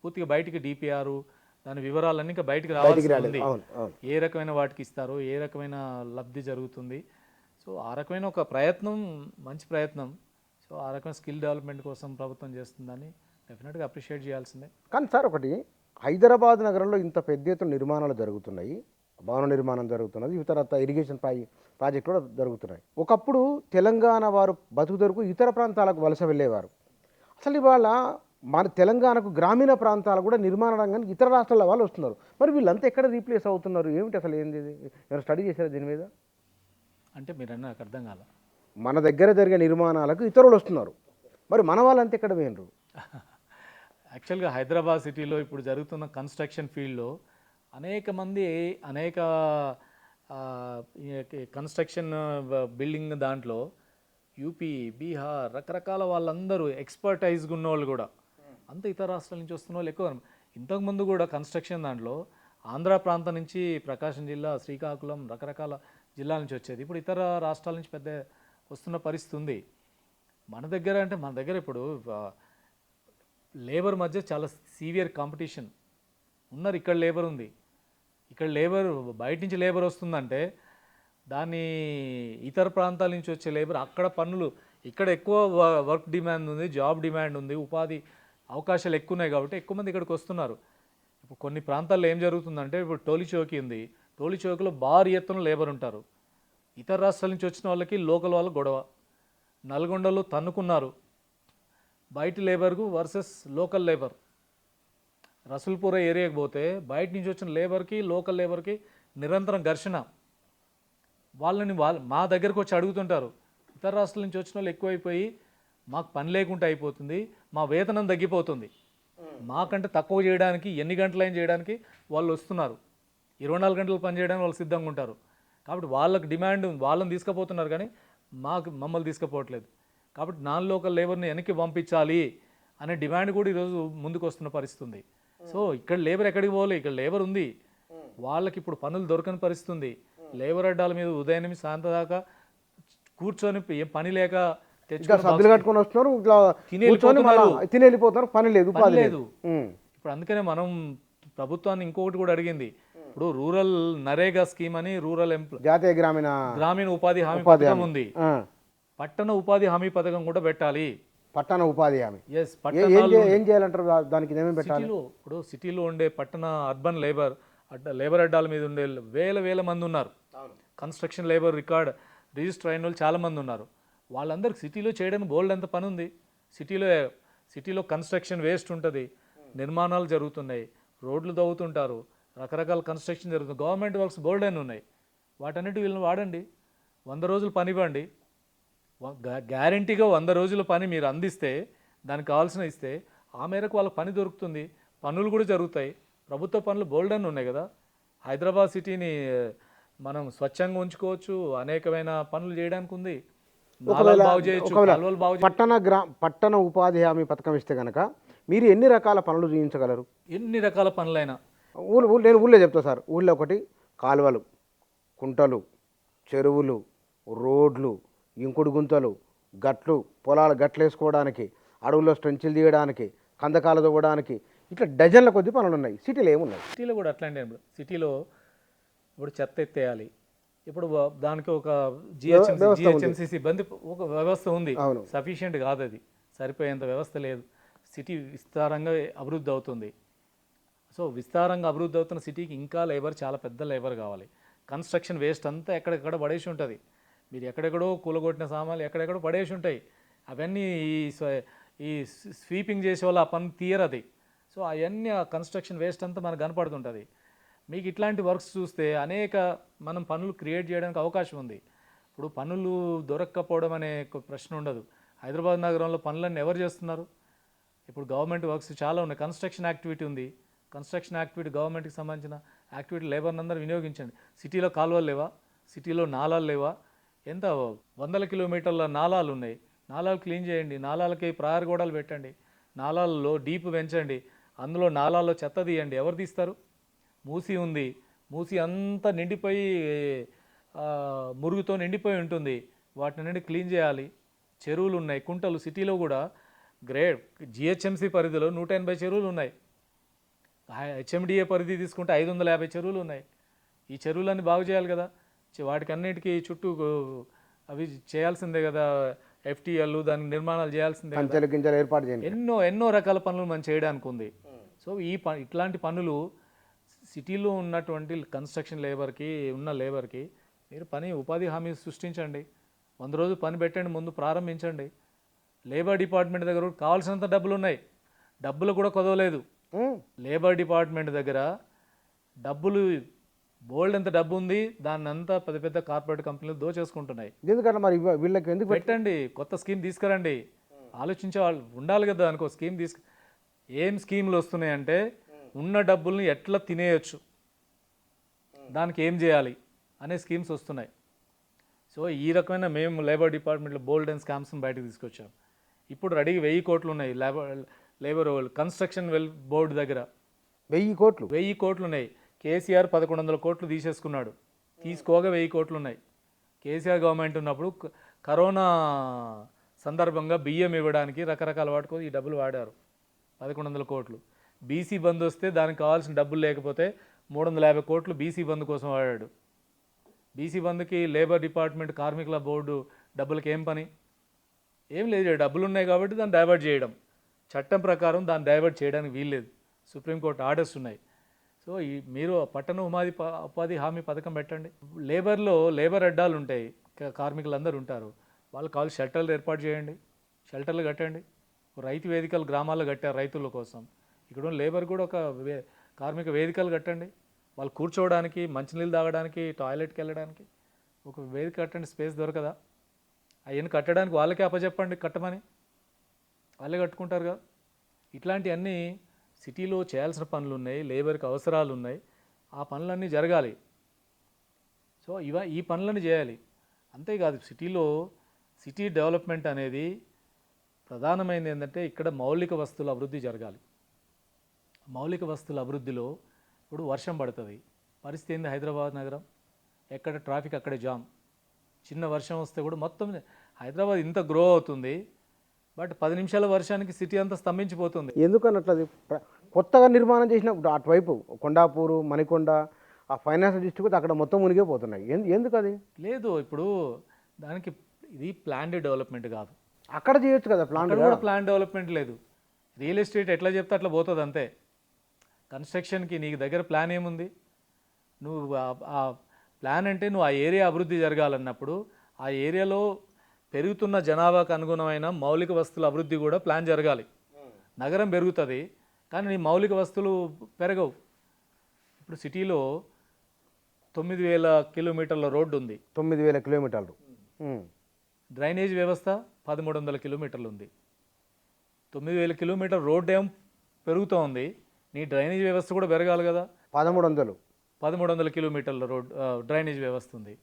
పూర్తిగా బయటికి డిపిఆర్, దాని వివరాలన్నీ ఇంకా బయటికి రావాల్సి ఉంది. ఏ రకమైన వాటికి ఇస్తారో, ఏ రకమైన లబ్ధి జరుగుతుంది. సో ఆ రకమైన ఒక ప్రయత్నం, మంచి ప్రయత్నం. సో ఆ రకమైన స్కిల్ డెవలప్మెంట్ కోసం ప్రభుత్వం చేస్తుందని డెఫినెట్గా అప్రిషియేట్ చేయాల్సిందే. కానీ సార్, ఒకటి, హైదరాబాద్ నగరంలో ఇంత పెద్ద ఎత్తున నిర్మాణాలు జరుగుతున్నాయి, భవన నిర్మాణం జరుగుతున్నది, ఇతర ఇరిగేషన్ ప్రాజెక్టు కూడా జరుగుతున్నాయి. ఒకప్పుడు తెలంగాణ వారు బతుకుదొరకు ఇతర ప్రాంతాలకు వలస వెళ్ళేవారు. అసలు ఇవాళ మన తెలంగాణకు గ్రామీణ ప్రాంతాలు కూడా నిర్మాణ రంగానికి ఇతర రాష్ట్రాల వాళ్ళు వస్తున్నారు. మరి వీళ్ళంతా ఎక్కడ రీప్లేస్ అవుతున్నారు, ఏమిటి అసలు, ఏంది, ఎవరు స్టడీ చేశారు దీని మీద? అంటే మీరు నాకు అర్థం కాల. మన దగ్గర జరిగే నిర్మాణాలకు ఇతరులు వస్తున్నారు, మరి మన వాళ్ళంతా ఎక్కడ పోయినరు? యాక్చువల్గా హైదరాబాద్ సిటీలో ఇప్పుడు జరుగుతున్న కన్స్ట్రక్షన్ ఫీల్డ్లో అనేక మంది కన్స్ట్రక్షన్ బిల్డింగ్ దాంట్లో యూపీ, బీహార్, రకరకాల వాళ్ళందరూ ఎక్స్పర్టైజ్గా ఉన్న వాళ్ళు కూడా అంత ఇతర రాష్ట్రాల నుంచి వస్తున్న వాళ్ళు ఎక్కువ. ఇంతకుముందు కూడా కన్స్ట్రక్షన్ దాంట్లో ఆంధ్ర ప్రాంతం నుంచి, ప్రకాశం జిల్లా, శ్రీకాకుళం, రకరకాల జిల్లాల నుంచి వచ్చేది. ఇప్పుడు ఇతర రాష్ట్రాల నుంచి పెద్ద వస్తున్న పరిస్థితి ఉంది. మన దగ్గర ఇప్పుడు లేబర్ మధ్య చాలా సీవియర్ కాంపిటీషన్ ఉన్నారు. ఇక్కడ లేబర్ ఉంది, ఇక్కడ లేబర్, బయట నుంచి లేబర్ వస్తుందంటే దాన్ని ఇతర ప్రాంతాల నుంచి వచ్చే లేబర్, అక్కడ పన్నులు, ఇక్కడ ఎక్కువ వర్క్ డిమాండ్ ఉంది, జాబ్ డిమాండ్ ఉంది, ఉపాధి అవకాశాలు ఎక్కువ ఉన్నాయి కాబట్టి ఎక్కువ మంది ఇక్కడికి వస్తున్నారు. ఇప్పుడు కొన్ని ప్రాంతాల్లో ఏం జరుగుతుందంటే, ఇప్పుడు టోలీ చౌకీ ఉంది, టోలీ చౌకీలో భారీ ఎత్తున లేబర్ ఉంటారు. ఇతర రాష్ట్రాల నుంచి వచ్చిన వాళ్ళకి లోకల్ వాళ్ళ గొడవ. నల్గొండలో తన్నుకున్నారు బయట లేబర్కు వర్సెస్ లోకల్ లేబర్. రసూల్పుర ఏరియాకి పోతే బయట నుంచి వచ్చిన లేబర్కి, లోకల్ లేబర్కి నిరంతరం ఘర్షణ. మా దగ్గరకు వచ్చి అడుగుతుంటారు, ఇతర రాష్ట్రాల నుంచి వచ్చిన వాళ్ళు ఎక్కువైపోయి మాకు పని లేకుండా అయిపోతుంది, మా వేతనం తగ్గిపోతుంది. మాకంటే తక్కువ చేయడానికి ఎన్ని గంటలైనా చేయడానికి వాళ్ళు వస్తున్నారు. 24 గంటలు పని చేయడానికి వాళ్ళు సిద్ధంగా ఉంటారు. కాబట్టి వాళ్ళకి డిమాండ్ వాళ్ళని తీసుకుపోతున్నారు కానీ మమ్మల్ని తీసుకుపోవట్లేదు. కాబట్టి నాన్ లోకల్ లేబర్ని వెనక్కి పంపించాలి అనే డిమాండ్ కూడా ఈరోజు ముందుకు వస్తున్న పరిస్థితి ఉంది. సో ఇక్కడ లేబర్ ఎక్కడికి పోవాలి, ఇక్కడ లేబర్ ఉంది, వాళ్ళకి ఇప్పుడు పనులు దొరకని పరిస్థితి ఉంది. లేబర్ అడ్డాల మీద ఉదయం నుంచి సాయంత్రం దాకా కూర్చొని ఏం పని లేక తెచ్చుకొని సబ్బులు కట్టుకొని వస్తున్నారు, ఇట్లా కూర్చొని తిని వెళ్ళిపోతున్నారు, పని లేదు, పని లేదు. ఇప్పుడు అందుకనే మనం ప్రభుత్వాన్ని ఇంకొకటి కూడా అడిగింది. ఇప్పుడు రూరల్ నరేగా స్కీమ్ అని రూరల్ జాతీయ గ్రామీణ ఉపాధి హామీ పథకం ఉంది. పట్టణ ఉపాధి హామీ పథకం కూడా పెట్టాలి. పట్టణ ఉపాధి హామీ ఎస్, ఏం చేయాలంటారు దానికి? పెట్టాలి. ఇప్పుడు సిటీలో ఉండే పట్టణ అర్బన్ లేబర్ అడ్డాల మీద ఉండే వేల మంది ఉన్నారు. కన్స్ట్రక్షన్ లేబర్ రిజిస్టర్ అయిన వాళ్ళు చాలా మంది ఉన్నారు. వాళ్ళందరికీ సిటీలో చేయడానికి బోల్డ్ ఎంత పని ఉంది. సిటీలో కన్స్ట్రక్షన్ వేస్ట్ ఉంటుంది, నిర్మాణాలు జరుగుతున్నాయి, రోడ్లు తవ్వుతుంటారు, రకరకాల కన్స్ట్రక్షన్ జరుగుతుంది, గవర్నమెంట్ వర్క్స్ బోల్డ్ అని ఉన్నాయి. వాటన్నిటి వీళ్ళని వాడండి, 100 రోజులు పని ఇవ్వండి. గ్యారంటీగా 100 రోజుల పని మీరు అందిస్తే, దానికి కావాల్సిన ఇస్తే ఆ మేరకు వాళ్ళకి పని దొరుకుతుంది, పనులు కూడా జరుగుతాయి. ప్రభుత్వ పనులు బోల్డ్ అని ఉన్నాయి కదా. హైదరాబాద్ సిటీని మనం స్వచ్ఛంగా ఉంచుకోవచ్చు, అనేకమైన పనులు చేయడానికి ఉంది. పట్టణ ఉపాధి హామీ పథకం ఇస్తే కనుక మీరు ఎన్ని రకాల పనులు చేయించగలరు? ఎన్ని రకాల పనులైనా. నేను ఊళ్ళో చెప్తా సార్. ఊళ్ళో ఒకటి కాలువలు, కుంటలు, చెరువులు, రోడ్లు, ఇంకుడు గుంతలు, గట్లు, పొలాలు గట్లు వేసుకోవడానికి, అడవుల్లో స్ట్రెంచులు తీయడానికి, కందకాలు తవ్వడానికి, ఇట్లా డజన్ల కొద్ది పనులు ఉన్నాయి. సిటీలో ఏమున్నాయి? సిటీలో కూడా అట్లాంటి సిటీలో ఇప్పుడు చెత్త ఎత్తేయాలి. ఇప్పుడు దానికి ఒక జిహెచ్ఎంసీ సిబ్బంది ఒక వ్యవస్థ ఉంది. సఫిషియెంట్ కాదు, అది సరిపోయేంత వ్యవస్థ లేదు. సిటీ విస్తారంగా అభివృద్ధి అవుతుంది. సో విస్తారంగా అభివృద్ధి అవుతున్న సిటీకి ఇంకా లేబర్, చాలా పెద్ద లేబర్ కావాలి. కన్స్ట్రక్షన్ వేస్ట్ అంతా ఎక్కడెక్కడ పడేసి ఉంటుంది. మీరు ఎక్కడెక్కడో కూలగొట్టిన సామాన్లు ఎక్కడెక్కడో పడేసి ఉంటాయి. అవన్నీ ఈ స్వీపింగ్ చేసే వాళ్ళు ఆ పని తీయరు అది. సో అవన్నీ ఆ కన్స్ట్రక్షన్ వేస్ట్ అంతా మనకు కనపడుతుంటుంది. మీకు ఇట్లాంటి వర్క్స్ చూస్తే మనం పనులు క్రియేట్ చేయడానికి అవకాశం ఉంది. ఇప్పుడు పనులు దొరక్కపోవడం అనే ప్రశ్న ఉండదు. హైదరాబాద్ నగరంలో పనులన్నీ ఎవరు చేస్తున్నారు? ఇప్పుడు గవర్నమెంట్ వర్క్స్ చాలా ఉన్నాయి. కన్స్ట్రక్షన్ యాక్టివిటీ ఉంది. కన్స్ట్రక్షన్ యాక్టివిటీ గవర్నమెంట్కి సంబంధించిన యాక్టివిటీ లేబర్ని అందరూ వినియోగించండి. సిటీలో కాలువలు లేవా? సిటీలో నాలాలు లేవా? ఎంత 100 కిలోమీటర్ల నాలాలు ఉన్నాయి. నాలాలు క్లీన్ చేయండి, నాలాలకి ప్రహారీ గోడలు పెట్టండి, నాలాలలో డీప్ పెంచండి, అందులో నాలాల్లో చెత్త తీయండి. ఎవరు తీస్తారు? మూసి ఉంది, మూసి అంతా నిండిపోయి మురుగుతో నిండిపోయి ఉంటుంది. వాటి నుండి క్లీన్ చేయాలి. చెరువులు ఉన్నాయి, కుంటలు. సిటీలో కూడా జిహెచ్ఎంసీ పరిధిలో 180 చెరువులు ఉన్నాయి. హెచ్ఎండిఏ పరిధి తీసుకుంటే 550 చెరువులు ఉన్నాయి. ఈ చెరువులన్నీ బాగు చేయాలి కదా. వాటికి అన్నిటికీ చుట్టూ అవి చేయాల్సిందే కదా, ఎఫ్టీఎల్, దానికి నిర్మాణాలు చేయాల్సిందే. ఏర్పాటు చేయాలి. ఎన్నో రకాల పనులు మనం చేయడానికి ఉంది. సో ఇట్లాంటి పనులు సిటీలో ఉన్నటువంటి కన్స్ట్రక్షన్ లేబర్కి మీరు ఉపాధి హామీ సృష్టించండి. 100 రోజులు పని పెట్టండి, ముందు ప్రారంభించండి. లేబర్ డిపార్ట్మెంట్ దగ్గర కావాల్సినంత డబ్బులు ఉన్నాయి, డబ్బులు కూడా కొదవలేదు. లేబర్ డిపార్ట్మెంట్ దగ్గర డబ్బులు బోల్డ్ ఎంత డబ్బు ఉంది, దాన్ని అంతా పెద్ద పెద్ద కార్పొరేట్ కంపెనీలు దోచేసుకుంటున్నాయి. ఎందుకంటే మరి వీళ్ళకి ఎందుకు పెట్టండి, కొత్త స్కీమ్ తీసుకురండి. ఆలోచించే వాళ్ళు ఉండాలి కదా. అనుకో స్కీమ్ ఏం స్కీములు వస్తున్నాయంటే ఉన్న డబ్బుల్ని ఎట్లా తినేయచ్చు, దానికి ఏం చేయాలి అనే స్కీమ్స్ వస్తున్నాయి. సో ఈ రకమైన మేము లేబర్ డిపార్ట్మెంట్లో బోల్డ్ అండ్ స్కామ్స్ని బయటకు తీసుకొచ్చాం. ఇప్పుడు రెడీగా 1000 కోట్లు ఉన్నాయి లేబర్ కన్స్ట్రక్షన్ బోర్డు దగ్గర. 1000 కోట్లు ఉన్నాయి. కేసీఆర్ 1100 కోట్లు తీసేసుకున్నాడు. తీసుకోగా 1000 కోట్లు ఉన్నాయి. కేసీఆర్ గవర్నమెంట్ ఉన్నప్పుడు కరోనా సందర్భంగా బియ్యం ఇవ్వడానికి రకరకాల వాటికి ఈ డబ్బులు వాడారు. 1100 కోట్లు. బీసీ బంద్ వస్తే దానికి కావాల్సిన డబ్బులు లేకపోతే 350 కోట్లు బీసీ బంద్ కోసం వాడాడు. బీసీ బంద్కి లేబర్ డిపార్ట్మెంట్, కార్మికుల బోర్డు డబ్బులకి ఏం పని? ఏం లేదు. డబ్బులు ఉన్నాయి కాబట్టి దాన్ని డైవర్ట్ చేయడం. చట్టం ప్రకారం దాన్ని డైవర్ట్ చేయడానికి వీల్లేదు. సుప్రీంకోర్టు ఆర్డర్స్ ఉన్నాయి. సో మీరు పట్టణ ఉపాధి హామీ పథకం పెట్టండి. లేబర్ అడ్డాలు ఉంటాయి, కార్మికులందరూ ఉంటారు. వాళ్ళు కావాలి షెల్టర్లు ఏర్పాటు చేయండి, షెల్టర్లు కట్టండి. రైతు వేదికలు గ్రామాల్లో కట్టారు రైతుల కోసం. ఇక్కడ లేబర్ కూడా ఒక కార్మిక వేదికలు కట్టండి. వాళ్ళు కూర్చోవడానికి, మంచినీళ్ళు తాగడానికి, టాయిలెట్కి వెళ్ళడానికి ఒక వేదిక కట్టండి. స్పేస్ దొరకదా? అవన్నీ కట్టడానికి వాళ్ళకే అప్పచెప్పండి, కట్టమని. వాళ్ళే కట్టుకుంటారు కదా. ఇట్లాంటివన్నీ సిటీలో చేయాల్సిన పనులు ఉన్నాయి, లేబర్కి అవసరాలు ఉన్నాయి, ఆ పనులన్నీ జరగాలి. సో ఈ పనులను చేయాలి. అంతేకాదు సిటీ డెవలప్మెంట్ అనేది ప్రధానమైనది ఏంటంటే ఇక్కడ మౌలిక వస్తువుల అభివృద్ధి జరగాలి. మౌలిక వస్తువుల అభివృద్ధిలో ఇప్పుడు వర్షం పడుతుంది, పరిస్థితి ఏంది? హైదరాబాద్ నగరం ఎక్కడ ట్రాఫిక్ అక్కడే జామ్. చిన్న వర్షం వస్తే కూడా మొత్తం హైదరాబాద్ ఇంత గ్రో అవుతుంది, బట్ 10 నిమిషాల వర్షానికి సిటీ అంతా స్తంభించిపోతుంది. ఎందుకన్నట్లు అది కొత్తగా నిర్మాణం చేసిన అటువైపు కొండాపూరు, మణికొండ, ఆ ఫైనాన్షియల్ డిస్ట్రిక్ట్ అక్కడ మొత్తం మునిగే పోతున్నాయి. ఎందుకు అది లేదు, ఇప్పుడు దానికి ఇది ప్లాన్డ్ డెవలప్మెంట్ కాదు. అక్కడ చేయొచ్చు కదా ప్లాన్. అక్కడ కూడా ప్లాన్ డెవలప్మెంట్ లేదు. రియల్ ఎస్టేట్ ఎట్లా చెప్తే అట్లా పోతుంది అంతే. కన్స్ట్రక్షన్కి నీకు దగ్గర ప్లాన్ ఏముంది? నువ్వు ఆ ప్లాన్ అంటే నువ్వు ఆ ఏరియా అభివృద్ధి జరగాలన్నప్పుడు ఆ ఏరియాలో పెరుగుతున్న జనాభాకు అనుగుణమైన మౌలిక వస్తువుల అభివృద్ధి కూడా ప్లాన్ జరగాలి. నగరం పెరుగుతుంది కానీ నీ మౌలిక వస్తువులు పెరగవు. ఇప్పుడు సిటీలో 9,000 కిలోమీటర్ల రోడ్డు ఉంది, 9,000 కిలోమీటర్లు. డ్రైనేజ్ వ్యవస్థ 1,300 కిలోమీటర్లు ఉంది. 9,000 కిలోమీటర్ రోడ్డు ఏం పెరుగుతూ ఉంది, నీ డ్రైనేజ్ వ్యవస్థ కూడా పెరగాలి కదా. 1,300 కిలోమీటర్ల డ్రైనేజ్ వ్యవస్థ ఉంది.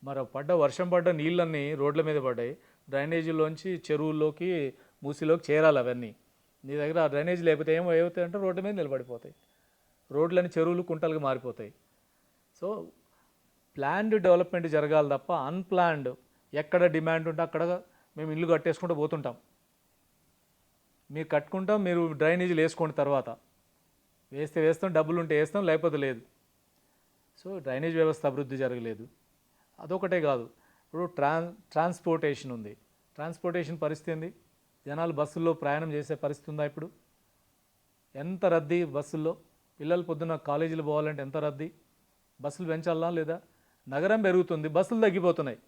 మరి వర్షం పడ్డ నీళ్ళన్నీ రోడ్ల మీద పడ్డాయి, డ్రైనేజీలోంచి చెరువుల్లోకి మూసిలోకి చేరాలి. అవన్నీ నీ దగ్గర ఆ డ్రైనేజ్ లేకపోతే ఏమవుతాయి అంటే రోడ్ల మీద నిలబడిపోతాయి, రోడ్లని చెరువులు కుంటలుగా మారిపోతాయి. సో ప్లాన్డ్ డెవలప్మెంట్ జరగాలి తప్ప అన్ప్లాన్డ్ ఎక్కడ డిమాండ్ ఉంటే అక్కడ మేము ఇల్లు కట్టేసుకుంటూ పోతుంటాం. మీరు కట్టుకుంటాం, మీరు డ్రైనేజీలు వేసుకోండి, తర్వాత వేస్తాం, డబ్బులు ఉంటే వేస్తాం, లేకపోతే లేదు. సో డ్రైనేజ్ వ్యవస్థ అభివృద్ధి జరగలేదు. అదొకటే కాదు, ఇప్పుడు ట్రాన్స్పోర్టేషన్ ఉంది. ట్రాన్స్పోర్టేషన్ పరిస్థితి ఏంది? జనాలు బస్సుల్లో ప్రయాణం చేసే పరిస్థితి ఉందా? ఇప్పుడు ఎంత రద్దీ బస్సుల్లో, పిల్లలు పొద్దున్న కాలేజీలు పోవాలంటే ఎంత రద్దీ. బస్సులు పెంచాలా లేదా? నగరం పెరుగుతుంది, బస్సులు తగ్గిపోతున్నాయి.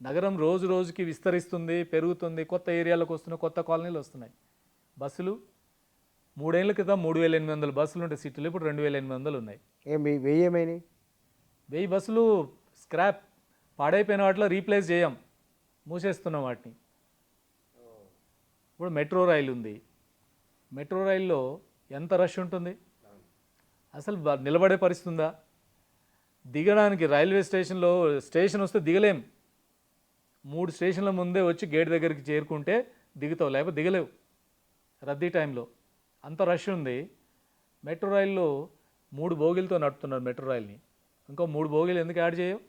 నగరం రోజు రోజుకి విస్తరిస్తుంది, పెరుగుతుంది, కొత్త ఏరియాలకు వస్తున్నాయి, కొత్త కాలనీలు వస్తున్నాయి. బస్సులు 3 ఏళ్ల క్రితం 3,800 బస్సులు ఉంటే సిటీలో ఇప్పుడు 2,800 ఉన్నాయి. 1000 బస్సులు స్క్రాప్, పాడైపోయిన వాటిలో రీప్లేస్ చేయం, మూసేస్తున్నాం వాటిని. ఇప్పుడు మెట్రో రైలు ఉంది, మెట్రో రైల్లో ఎంత రష్ ఉంటుంది, అసలు నిలబడే పరిస్థితి ఉందా? దిగడానికి రైల్వే స్టేషన్ వస్తే దిగలేం. 3 స్టేషన్ల ముందే వచ్చి గేట్ దగ్గరికి చేరుకుంటే దిగుతావు, లేకపోతే దిగలేవు రద్దీ టైంలో. అంత రష్ ఉంది. మెట్రో రైల్లో 3 బోగీలతో నడుపుతున్నారు మెట్రో రైల్ని, ఇంకో 3 బోగీలు ఎందుకు యాడ్ చేయవు?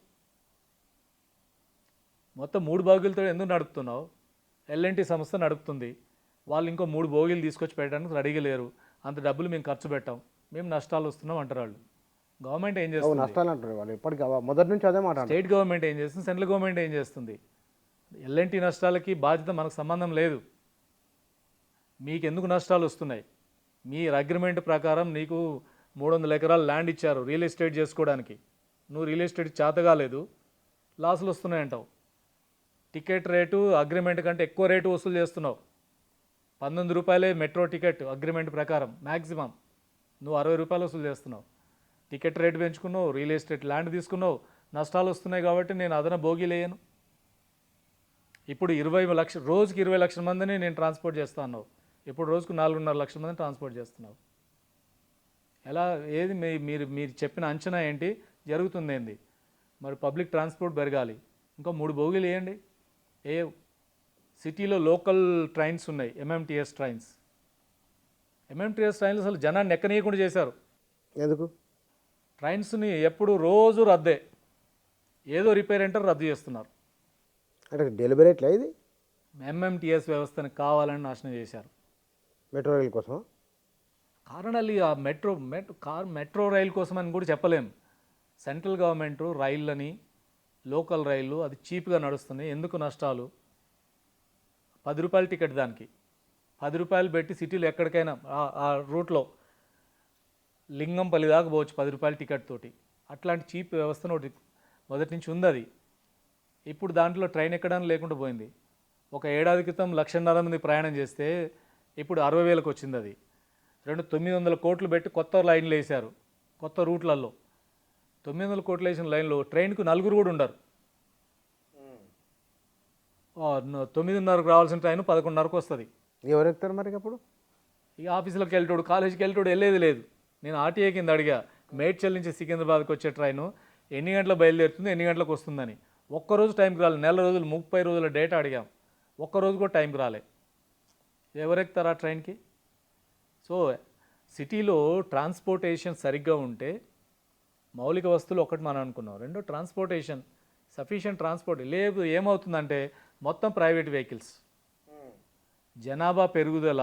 మొత్తం 3 బోగీలతో ఎందుకు నడుపుతున్నావు? ఎల్ఎన్టీ సంస్థ నడుపుతుంది, వాళ్ళు ఇంకో 3 బోగీలు తీసుకొచ్చి పెట్టడానికి రెడీగా లేరు. అంత డబ్బులు మేము ఖర్చు పెట్టాం, మేము నష్టాలు వస్తున్నాం అంటారు వాళ్ళు. గవర్నమెంట్ ఏం చేస్తుంది? నష్టాలు అంటారు వాళ్ళు ఎప్పటికీ, మొదటి నుంచి అదే మాట. స్టేట్ గవర్నమెంట్ ఏం చేస్తుంది, సెంట్రల్ గవర్నమెంట్ ఏం చేస్తుంది? ఎల్ఎన్టీ నష్టాలకి బాధ్యత మనకు సంబంధం లేదు. మీకు ఎందుకు నష్టాలు వస్తున్నాయి? మీ అగ్రిమెంట్ ప్రకారం నీకు 300 ఎకరాలు ల్యాండ్ ఇచ్చారు రియల్ ఎస్టేట్ చేసుకోవడానికి, నువ్వు రియల్ ఎస్టేట్ చేత కాలేదు, లాసులు వస్తున్నాయంటావు. టికెట్ రేటు అగ్రిమెంట్ కంటే ఎక్కువ రేటు వసూలు చేస్తున్నావు. 19 రూపాయలే మెట్రో టికెట్ అగ్రిమెంట్ ప్రకారం మ్యాక్సిమం, నువ్వు 60 రూపాయలు వసూలు చేస్తున్నావు. టికెట్ రేటు పెంచుకున్నావు, రియల్ ఎస్టేట్ ల్యాండ్ తీసుకున్నావు, నష్టాలు వస్తున్నాయి కాబట్టి నేను అదన బోగీలు వేయను. ఇప్పుడు 20 లక్షలు, రోజుకి 20 లక్షల మందిని నేను ట్రాన్స్పోర్ట్ చేస్తా అన్నావు, ఇప్పుడు రోజుకు 4.5 లక్షల మందిని ట్రాన్స్పోర్ట్ చేస్తున్నావు. ఎలా? ఏది మీరు చెప్పిన అంచనా ఏంటి? జరుగుతుంది ఏంది? మరి పబ్లిక్ ట్రాన్స్పోర్ట్ పెరగాలి, ఇంకో 3 బోగీలు వేయండి. సిటీలో లోకల్ ట్రైన్స్ ఉన్నాయి, ఎంఎంటీఎస్ ట్రైన్స్ అసలు జనాన్ని ఎక్కనీయకుండా చేశారు. ఎందుకు? ట్రైన్స్ని ఎప్పుడు రోజు రద్దే, ఏదో రిపేర్ అంటారు, రద్దు చేస్తున్నారు. అంటే డెలిబరేట్లే ఇది. ఎంఎంటీఎస్ వ్యవస్థను కావాలని నాశనం చేశారు మెట్రో రైల్ కోసం. కారణాలు ఆ మెట్రో రైలు కోసం అని కూడా చెప్పలేం. సెంట్రల్ గవర్నమెంట్ రైళ్ళని, లోకల్ రైళ్ళు అది చీప్గా నడుస్తున్నాయి. ఎందుకు నష్టాలు? 10 రూపాయల టికెట్, దానికి 10 రూపాయలు పెట్టి సిటీలో ఎక్కడికైనా ఆ రూట్లో లింగంపల్లి దాకా పోవచ్చు 10 రూపాయల టికెట్ తోటి. అట్లాంటి చీప్ వ్యవస్థను ఒకటి మొదటి నుంచి ఉంది అది. ఇప్పుడు దాంట్లో ట్రైన్ ఎక్కడానికి లేకుండా పోయింది. ఒక ఏడాది క్రితం 1,50,000 మంది ప్రయాణం చేస్తే ఇప్పుడు 60,000కి వచ్చింది. అది 900 కోట్లు పెట్టి కొత్త లైన్లు వేశారు, కొత్త రూట్లలో. 900 కోట్లు వేసిన లైన్లో ట్రైన్కు 4 కూడా ఉండరు. 9:30కు రావాల్సిన ట్రైన్ 11:30కు వస్తుంది. ఎవరు ఎక్కుతారు మరి? అప్పుడు ఈ ఆఫీసులోకి వెళ్ళాడు, కాలేజీకి వెళ్ళాడు, వెళ్ళేది లేదు. నేను ఆర్టీఏ కింద అడిగా, మేడ్చల్ నుంచి సికింద్రాబాద్కి వచ్చే ట్రైను ఎన్ని గంటలకు బయలుదేరుతుంది, ఎన్ని గంటలకు వస్తుందని. ఒక్కరోజు టైంకి రాలేదు. నెల రోజులు 30 రోజుల డేటా అడిగాం, ఒక్కరోజు కూడా టైంకి రాలే. ఎవరెక్తారు ఆ ట్రైన్కి? సో సిటీలో ట్రాన్స్పోర్టేషన్ సరిగ్గా ఉంటే మౌలిక వస్తువులు ఒకటి మనం అనుకున్నాం, రెండో ట్రాన్స్పోర్టేషన్ సఫిషియంట్ ట్రాన్స్పోర్ట్ లేదు. ఏమవుతుందంటే మొత్తం ప్రైవేట్ వెహికల్స్. జనాభా పెరుగుదల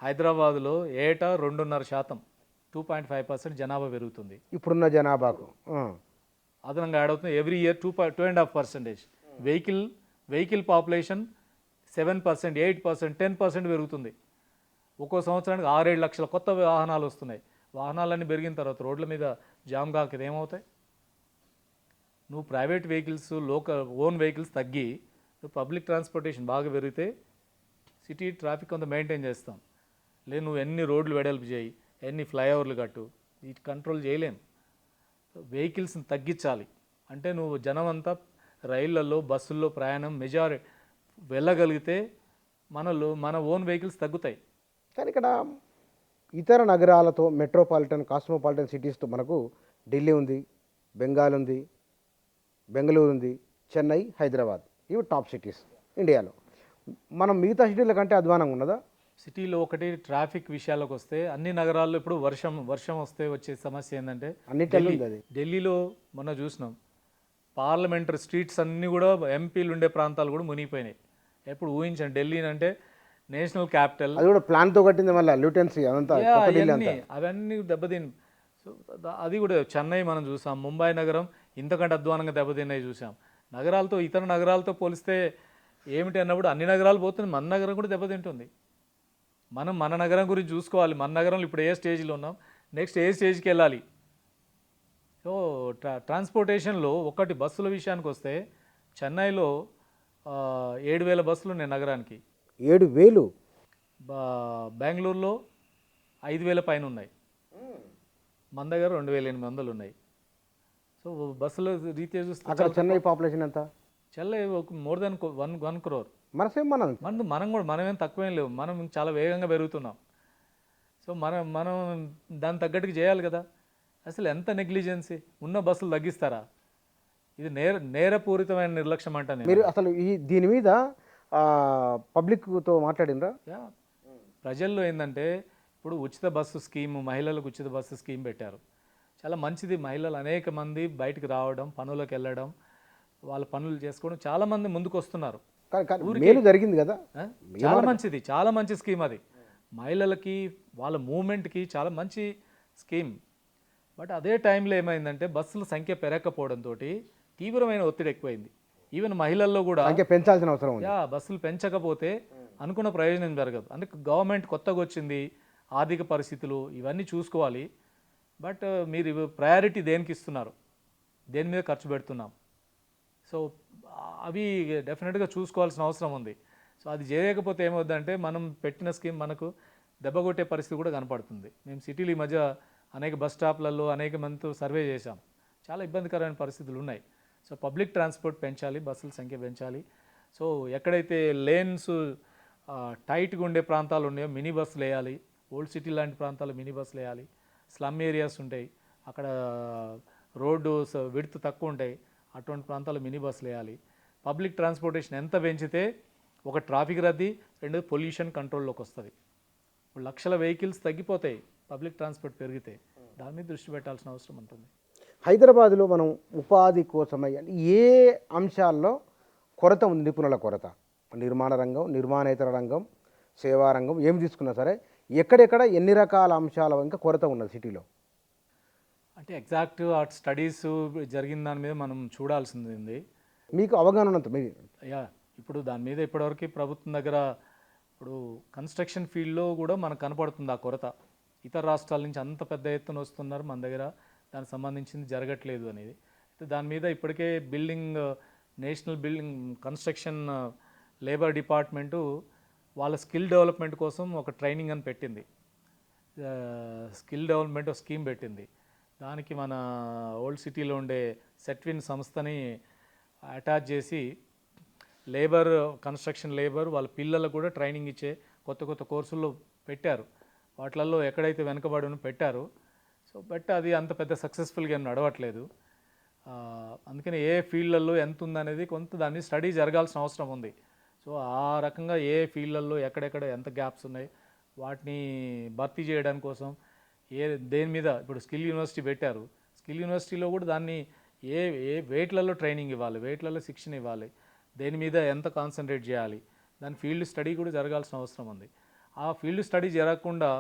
హైదరాబాదులో ఏటా 2.5%, 2.5% జనాభా పెరుగుతుంది. ఇప్పుడున్న జనాభాకు అదనంగా యాడ్ అవుతుంది ఎవ్రీ ఇయర్ 2.5%. వెహికల్ పాపులేషన్ 7%, 8%, 10% పెరుగుతుంది. ఒక్కో సంవత్సరానికి 6-7 లక్షల కొత్త వాహనాలు వస్తున్నాయి. వాహనాలన్నీ పెరిగిన తర్వాత రోడ్ల మీద జామ్ కాక ఏమవుతాయి? నువ్వు ప్రైవేట్ వెహికల్స్, ఓన్ వెహికల్స్ తగ్గి నువ్వు పబ్లిక్ ట్రాన్స్పోర్టేషన్ బాగా పెరిగితే సిటీ ట్రాఫిక్ కొంత మెయింటైన్ చేస్తాం. లేదు నువ్వు ఎన్ని రోడ్లు వెడల్పు చేయి, ఎన్ని ఫ్లైఓవర్లు కట్టు, వీటి కంట్రోల్ చేయలేం. వెహికల్స్ని తగ్గించాలి అంటే నువ్వు జనం అంతా రైళ్లలో, బస్సుల్లో ప్రయాణం మెజారిటీ వెళ్ళగలిగితే మన ఓన్ వెహికల్స్ తగ్గుతాయి. కానీ ఇక్కడ ఇతర నగరాలతో మెట్రోపాలిటన్, కాస్మోపాలిటన్ సిటీస్తో మనకు ఢిల్లీ ఉంది, బెంగాల్ ఉంది, బెంగళూరు ఉంది, చెన్నై, హైదరాబాద్, ఇవి టాప్ సిటీస్ ఇండియాలో. మనం మిగతా సిటీల కంటే అధ్వానంగా ఉన్నదా? సిటీలో ఒకటి ట్రాఫిక్ విషయాలకు వస్తే అన్ని నగరాల్లో ఇప్పుడు వర్షం వస్తే వచ్చే సమస్య ఏంటంటే అన్నిటిలో ఉంది అది. ఢిల్లీలో మొన్న చూసినాం, పార్లమెంటరీ స్ట్రీట్స్ అన్నీ కూడా ఎంపీలు ఉండే ప్రాంతాలు కూడా మునిగిపోయినాయి. ఎప్పుడు ఊహించండి, ఢిల్లీ అంటే నేషనల్ క్యాపిటల్, అది కూడా ప్లాన్తో కట్టింది, మళ్ళీ ల్యూటెన్సీ అదంతా కొత్త ఢిల్లీ అంతా. అవన్నీ దెబ్బతిని. సో అది కూడా చెన్నై మనం చూసాం, ముంబై నగరం ఇంతకంటే అధ్వానంగా దెబ్బతిన్నాయి చూసాం. నగరాలతో ఇతర నగరాలతో పోలిస్తే ఏమిటి అన్నప్పుడు అన్ని నగరాలు పోతుంది, మన నగరం కూడా దెబ్బతింటుంది. మనం మన నగరం గురించి చూసుకోవాలి. మన నగరంలో ఇప్పుడు ఏ స్టేజ్లో ఉన్నాం, నెక్స్ట్ ఏ స్టేజ్కి వెళ్ళాలి. సో ట్రాన్స్పోర్టేషన్లో ఒకటి బస్సుల విషయానికి వస్తే చెన్నైలో 7,000 బస్సులు ఉన్నాయి నగరానికి. 7,000? బెంగళూరులో 5,000 పైన ఉన్నాయి. మన దగ్గర 2,800 ఉన్నాయి. సో బస్సుల రీత్యా చూస్తే అక్కడ చెన్నై పాపులేషన్ ఎంత? Chennai more than 1 crore. మనమేం తక్కువేం లేవు, మనం చాలా వేగంగా పెరుగుతున్నాం. సో మనం దాని తగ్గట్టుగా చేయాలి కదా. అసలు ఎంత నెగ్లిజెన్సీ, ఉన్న బస్సులు తగ్గిస్తారా? ఇది నేరపూరితమైన నిర్లక్ష్యం అంట. మీరు అసలు దీని మీద పబ్లిక్తో మాట్లాడినరా? ప్రజల్లో ఏంటంటే ఇప్పుడు ఉచిత బస్సు స్కీమ్, మహిళలకు ఉచిత బస్సు స్కీమ్ పెట్టారు, చాలా మంచిది. మహిళలు అనేక మంది బయటకు రావడం, పనులకు వెళ్ళడం, వాళ్ళ పనులు చేసుకోవడం, చాలామంది ముందుకు వస్తున్నారు. మేలు జరిగింది కదా, చాలా మంచిది, చాలా మంచి స్కీమ్ అది. మహిళలకి వాళ్ళ మూమెంట్కి చాలా మంచి స్కీమ్. బట్ అదే టైంలో ఏమైందంటే బస్సుల సంఖ్య పెరగకపోవడంతో తీవ్రమైన ఒత్తిడి ఎక్కువైంది. ఈవెన్ మహిళల్లో కూడా సంఖ్య పెంచాల్సిన అవసరం ఉంది. బస్సులు పెంచకపోతే అనుకున్న ప్రయోజనం జరగదు. అందుకే గవర్నమెంట్ కొత్తగా వచ్చింది, ఆర్థిక పరిస్థితులు ఇవన్నీ చూసుకోవాలి. బట్ మీరు ప్రయారిటీ దేనికి ఇస్తున్నారు, దేని మీద ఖర్చు పెడుతున్నాం, సో అవి డెఫినెట్గా చూసుకోవాల్సిన అవసరం ఉంది. సో అది చేయకపోతే ఏమవుద్దంటే మనం పెట్టిన స్కీమ్ మనకు దెబ్బ కొట్టే పరిస్థితి కూడా కనపడుతుంది. మేము సిటీలు ఈ మధ్య అనేక బస్ స్టాప్లలో అనేక మందితో సర్వే చేశాం, చాలా ఇబ్బందికరమైన పరిస్థితులు ఉన్నాయి. సో పబ్లిక్ ట్రాన్స్పోర్ట్ పెంచాలి, బస్సుల సంఖ్య పెంచాలి. సో ఎక్కడైతే లేన్స్ టైట్గా ఉండే ప్రాంతాలు ఉన్నాయో మినీ బస్సులు వేయాలి. ఓల్డ్ సిటీ లాంటి ప్రాంతాలు మినీ బస్సులు వేయాలి. స్లమ్ ఏరియాస్ ఉంటాయి, అక్కడ రోడ్డు విడ్త్ తక్కువ ఉంటాయి, అటువంటి ప్రాంతాల్లో మినీ బస్సులు వేయాలి. పబ్లిక్ ట్రాన్స్పోర్టేషన్ ఎంత పెంచితే ఒక ట్రాఫిక్ రద్దీ, రెండు పొల్యూషన్ కంట్రోల్లోకి వస్తుంది. ఇప్పుడు లక్షల వెహికల్స్ తగ్గిపోతాయి పబ్లిక్ ట్రాన్స్పోర్ట్ పెరిగితే. దాని మీద దృష్టి పెట్టాల్సిన అవసరం ఉంటుంది. హైదరాబాద్లో మనం ఉపాధి కోసమై ఏ అంశాల్లో కొరత ఉంది? నిపుణుల కొరత, నిర్మాణ రంగం, నిర్మాణేతర రంగం, సేవా రంగం, ఏమి తీసుకున్నా సరే ఎక్కడెక్కడ ఎన్ని రకాల అంశాల ఇంకా కొరత ఉన్నది సిటీలో? అంటే ఎగ్జాక్ట్ స్టడీస్ జరిగిన దాని మీద మనం చూడాల్సింది ఉంది. మీకు అవగాహన ఉన్నంత మీరు ఇప్పుడు దాని మీద ఇప్పటివరకు ప్రభుత్వం దగ్గర ఇప్పుడు కన్స్ట్రక్షన్ ఫీల్డ్లో కూడా మనకు కనపడుతుంది ఆ కొరత. ఇతర రాష్ట్రాల నుంచి అంత పెద్ద ఎత్తున వస్తున్నారు, మన దగ్గర దానికి సంబంధించింది జరగట్లేదు అనేది. దాని మీద ఇప్పటికే national building construction labour department వాళ్ళ స్కిల్ డెవలప్మెంట్ కోసం ఒక ట్రైనింగ్ అని పెట్టింది, స్కిల్ డెవలప్మెంట్ స్కీమ్ పెట్టింది. దానికి మన ఓల్డ్ సిటీలో ఉండే సెట్విన్ సంస్థని అటాచ్ చేసి కన్స్ట్రక్షన్ లేబర్ వాళ్ళ పిల్లలకు కూడా ట్రైనింగ్ ఇచ్చే కొత్త కోర్సుల్లో పెట్టారు. వాటిలలో ఎక్కడైతే వెనుకబడి పెట్టారు. సో బట్ అది అంత పెద్ద సక్సెస్ఫుల్గా ఏం నడవట్లేదు. అందుకని ఏ ఫీల్డ్లలో ఎంత ఉందనేది కొంత దాన్ని స్టడీ జరగాల్సిన అవసరం ఉంది. సో ఆ రకంగా ఏ ఫీల్డ్లలో ఎక్కడెక్కడ ఎంత గ్యాప్స్ ఉన్నాయి వాటిని భర్తీ చేయడానికి కోసం దేని మీద ఇప్పుడు స్కిల్ యూనివర్సిటీ పెట్టారు. స్కిల్ యూనివర్సిటీలో కూడా దాన్ని ఏ ఏ వెయిట్లలో ట్రైనింగ్ ఇవ్వాలి, వెయిట్లలో శిక్షణ ఇవ్వాలి, దేని మీద ఎంత కాన్సన్ట్రేట్ చేయాలి, దాని ఫీల్డ్ స్టడీ కూడా జరగాల్సిన అవసరం ఉంది. ఆ ఫీల్డ్ స్టడీ జరగకుండా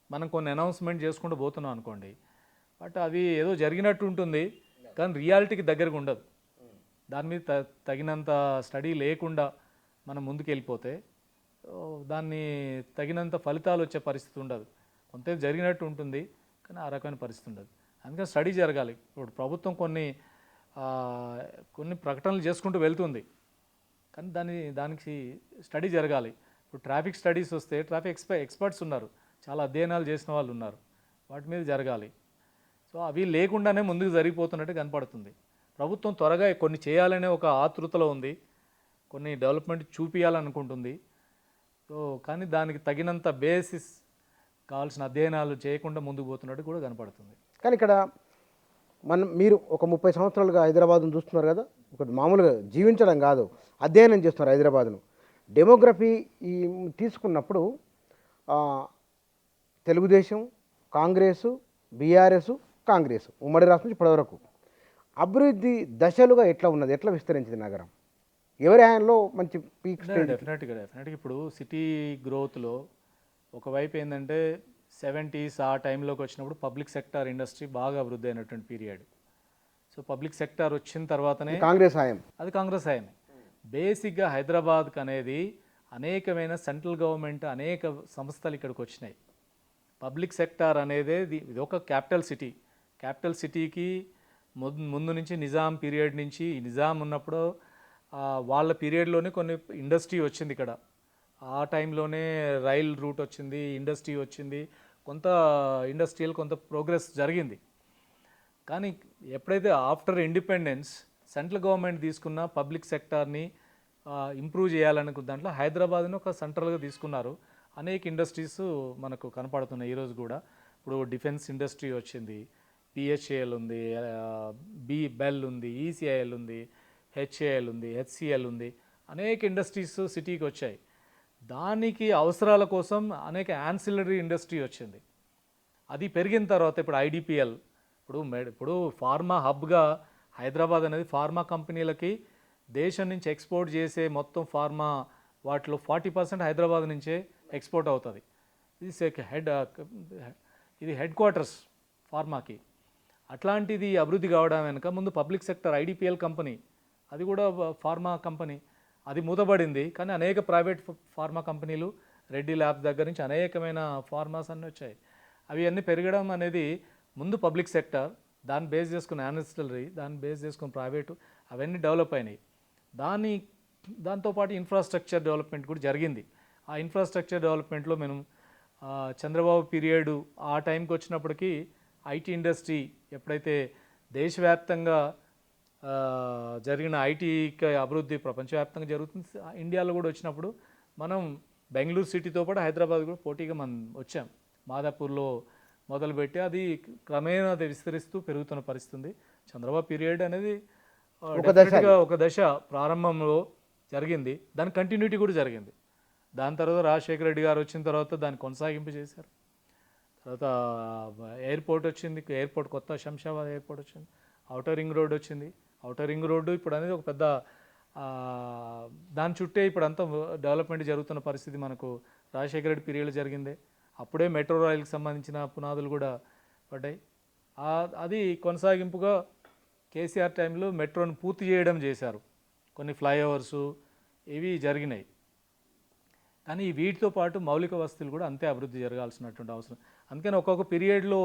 మనం కొన్ని అనౌన్స్మెంట్ చేసుకుంటూ పోతున్నాం అనుకోండి, బట్ అది ఏదో జరిగినట్టు ఉంటుంది కానీ రియాలిటీకి దగ్గరగా ఉండదు. దాని మీద తగినంత స్టడీ లేకుండా మనం ముందుకు వెళ్ళిపోతే దాన్ని తగినంత ఫలితాలు వచ్చే పరిస్థితి ఉండదు. కొంత జరిగినట్టు ఉంటుంది కానీ ఆ రకమైన పరిస్థితి ఉండదు. అందుకని స్టడీ జరగాలి. ఇప్పుడు ప్రభుత్వం కొన్ని ప్రకటనలు చేసుకుంటూ వెళ్తుంది కానీ దానికి స్టడీ జరగాలి. ఇప్పుడు ట్రాఫిక్ స్టడీస్ వస్తే ట్రాఫిక్ ఎక్స్పర్ట్స్ ఉన్నారు, చాలా అధ్యయనాలు చేసిన వాళ్ళు ఉన్నారు, వాటి మీద జరగాలి. సో అవి లేకుండానే ముందుకు జరిగిపోతున్నట్టు కనపడుతుంది. ప్రభుత్వం త్వరగా కొన్ని చేయాలనే ఒక ఆతృతలో ఉంది, కొన్ని డెవలప్మెంట్ చూపించాలనుకుంటుంది. సో కానీ దానికి తగినంత బేసిస్ కావాల్సిన అధ్యయనాలు చేయకుండా ముందుకు పోతున్నట్టు కూడా కనపడుతుంది. కానీ ఇక్కడ మీరు ఒక 30 సంవత్సరాలుగా హైదరాబాద్ను చూస్తున్నారు కదా, ఒకటి మామూలుగా జీవించడం కాదు, అధ్యయనం చేస్తున్నారు హైదరాబాద్ను. డెమోగ్రఫీ తీసుకున్నప్పుడు తెలుగుదేశం, కాంగ్రెసు, బీఆర్ఎస్, కాంగ్రెస్ ఉమ్మడి రాష్ట్రం నుంచి ఇప్పటివరకు అభివృద్ధి దశలుగా ఎట్లా ఉన్నది, ఎట్లా విస్తరించింది నగరం, ఎవరి ఆయనలో మంచి పీక్? డెఫినెట్గా ఇప్పుడు సిటీ గ్రోత్లో ఒకవైపు ఏంటంటే 70s ఆ టైంలోకి వచ్చినప్పుడు పబ్లిక్ సెక్టార్ ఇండస్ట్రీ బాగా అభివృద్ధి అయినటువంటి పీరియడ్. సో పబ్లిక్ సెక్టార్ వచ్చిన తర్వాతనే కాంగ్రెస్ హయాం, అది కాంగ్రెస్ హయామే. బేసిక్గా హైదరాబాద్కి అనేది అనేకమైన సెంట్రల్ గవర్నమెంట్ అనేక సంస్థలు ఇక్కడికి వచ్చినాయి. పబ్లిక్ సెక్టార్ అనేది ఇది ఒక క్యాపిటల్ సిటీ. క్యాపిటల్ సిటీకి ముందు నుంచి నిజాం పీరియడ్ నుంచి, నిజాం ఉన్నప్పుడు వాళ్ళ పీరియడ్లోనే కొన్ని ఇండస్ట్రీ వచ్చింది ఇక్కడ. ఆ టైంలోనే రైల్ రూట్ వచ్చింది, ఇండస్ట్రీ వచ్చింది, కొంత ఇండస్ట్రియల్ కొంత ప్రోగ్రెస్ జరిగింది. కానీ ఎప్పుడైతే ఆఫ్టర్ ఇండిపెండెన్స్ సెంట్రల్ గవర్నమెంట్ తీసుకున్న పబ్లిక్ సెక్టార్ని ఇంప్రూవ్ చేయాలనుకున్న దాంట్లో హైదరాబాద్ని ఒక సెంట్రల్గా తీసుకున్నారు. అనేక ఇండస్ట్రీస్ మనకు కనపడుతున్నాయి ఈరోజు కూడా. ఇప్పుడు డిఫెన్స్ ఇండస్ట్రీ వచ్చింది, పిహెచ్ఏఎల్ ఉంది, బెల్ ఉంది, ఈసీఐఎల్ ఉంది, హెచ్ఏఎల్ ఉంది, హెచ్సిఎల్ ఉంది, అనేక ఇండస్ట్రీస్ సిటీకి వచ్చాయి. దానికి అవసరాల కోసం అనేక యాన్సిలరీ ఇండస్ట్రీ వచ్చింది. అది పెరిగిన తర్వాత ఇప్పుడు ఐడిపిఎల్, ఇప్పుడు ఫార్మా హబ్గా హైదరాబాద్ అనేది ఫార్మా కంపెనీలకి దేశం నుంచి ఎక్స్పోర్ట్ చేసే మొత్తం ఫార్మా వాటిలో 40% హైదరాబాద్ నుంచే ఎక్స్పోర్ట్ అవుతుంది. ఇది హెడ్ క్వార్టర్స్ ఫార్మాకి. అట్లాంటిది అభివృద్ధి కావడం వెనుక ముందు పబ్లిక్ సెక్టర్ ఐడిపిఎల్ కంపెనీ, అది కూడా ఫార్మా కంపెనీ, అది మూతబడింది. కానీ అనేక ప్రైవేట్ ఫార్మా కంపెనీలు, రెడ్డి ల్యాబ్స్ దగ్గర నుంచి అనేకమైన ఫార్మాస్ అన్నీ వచ్చాయి. అవి అన్నీ పెరగడం అనేది ముందు పబ్లిక్ సెక్టర్, దాన్ని బేస్ చేసుకున్న యానిస్టలరీ, దాన్ని బేస్ చేసుకున్న ప్రైవేటు, అవన్నీ డెవలప్ అయినాయి. దాంతోపాటు ఇన్ఫ్రాస్ట్రక్చర్ డెవలప్మెంట్ కూడా జరిగింది. ఆ ఇన్ఫ్రాస్ట్రక్చర్ డెవలప్మెంట్లో మేము చంద్రబాబు పీరియడ్ ఆ టైంకి వచ్చినప్పటికీ ఐటీ ఇండస్ట్రీ ఎప్పుడైతే దేశవ్యాప్తంగా జరిగిన ఐటీ అభివృద్ధి ప్రపంచవ్యాప్తంగా జరుగుతుంది, ఇండియాలో కూడా వచ్చినప్పుడు మనం బెంగళూరు సిటీతో పాటు హైదరాబాద్ కూడా పోటీగా మనం వచ్చాం. మాదాపూర్లో మొదలుపెట్టి అది క్రమేణా అది విస్తరిస్తూ పెరుగుతున్న పరిస్థితి. చంద్రబాబు పీరియడ్ అనేది ఒక దశ ప్రారంభంలో జరిగింది, దాని కంటిన్యూటీ కూడా జరిగింది. దాని తర్వాత రాజశేఖర రెడ్డి గారు వచ్చిన తర్వాత దాన్ని కొనసాగింపు చేశారు. తర్వాత ఎయిర్పోర్ట్ వచ్చింది, ఎయిర్పోర్ట్ కొత్త శంషాబాద్ ఎయిర్పోర్ట్ వచ్చింది, ఔటర్ రింగ్ రోడ్ వచ్చింది. ఔటర్ రింగ్ రోడ్డు ఇప్పుడు అనేది ఒక పెద్ద దాని చుట్టే ఇప్పుడు అంతా డెవలప్మెంట్ జరుగుతున్న పరిస్థితి మనకు రాజశేఖర రెడ్డి పీరియడ్లో జరిగింది. అప్పుడే మెట్రో రైలుకి సంబంధించిన పునాదులు కూడా పడ్డాయి. అది కొనసాగింపుగా కేసీఆర్ టైంలో మెట్రోని పూర్తి చేయడం చేశారు. కొన్ని ఫ్లైఓవర్సు ఇవి జరిగినాయి. కానీ వీటితో పాటు మౌలిక వసతులు కూడా అంతే అభివృద్ధి జరగాల్సినటువంటి అవసరం. అందుకని ఒక్కొక్క పీరియడ్లో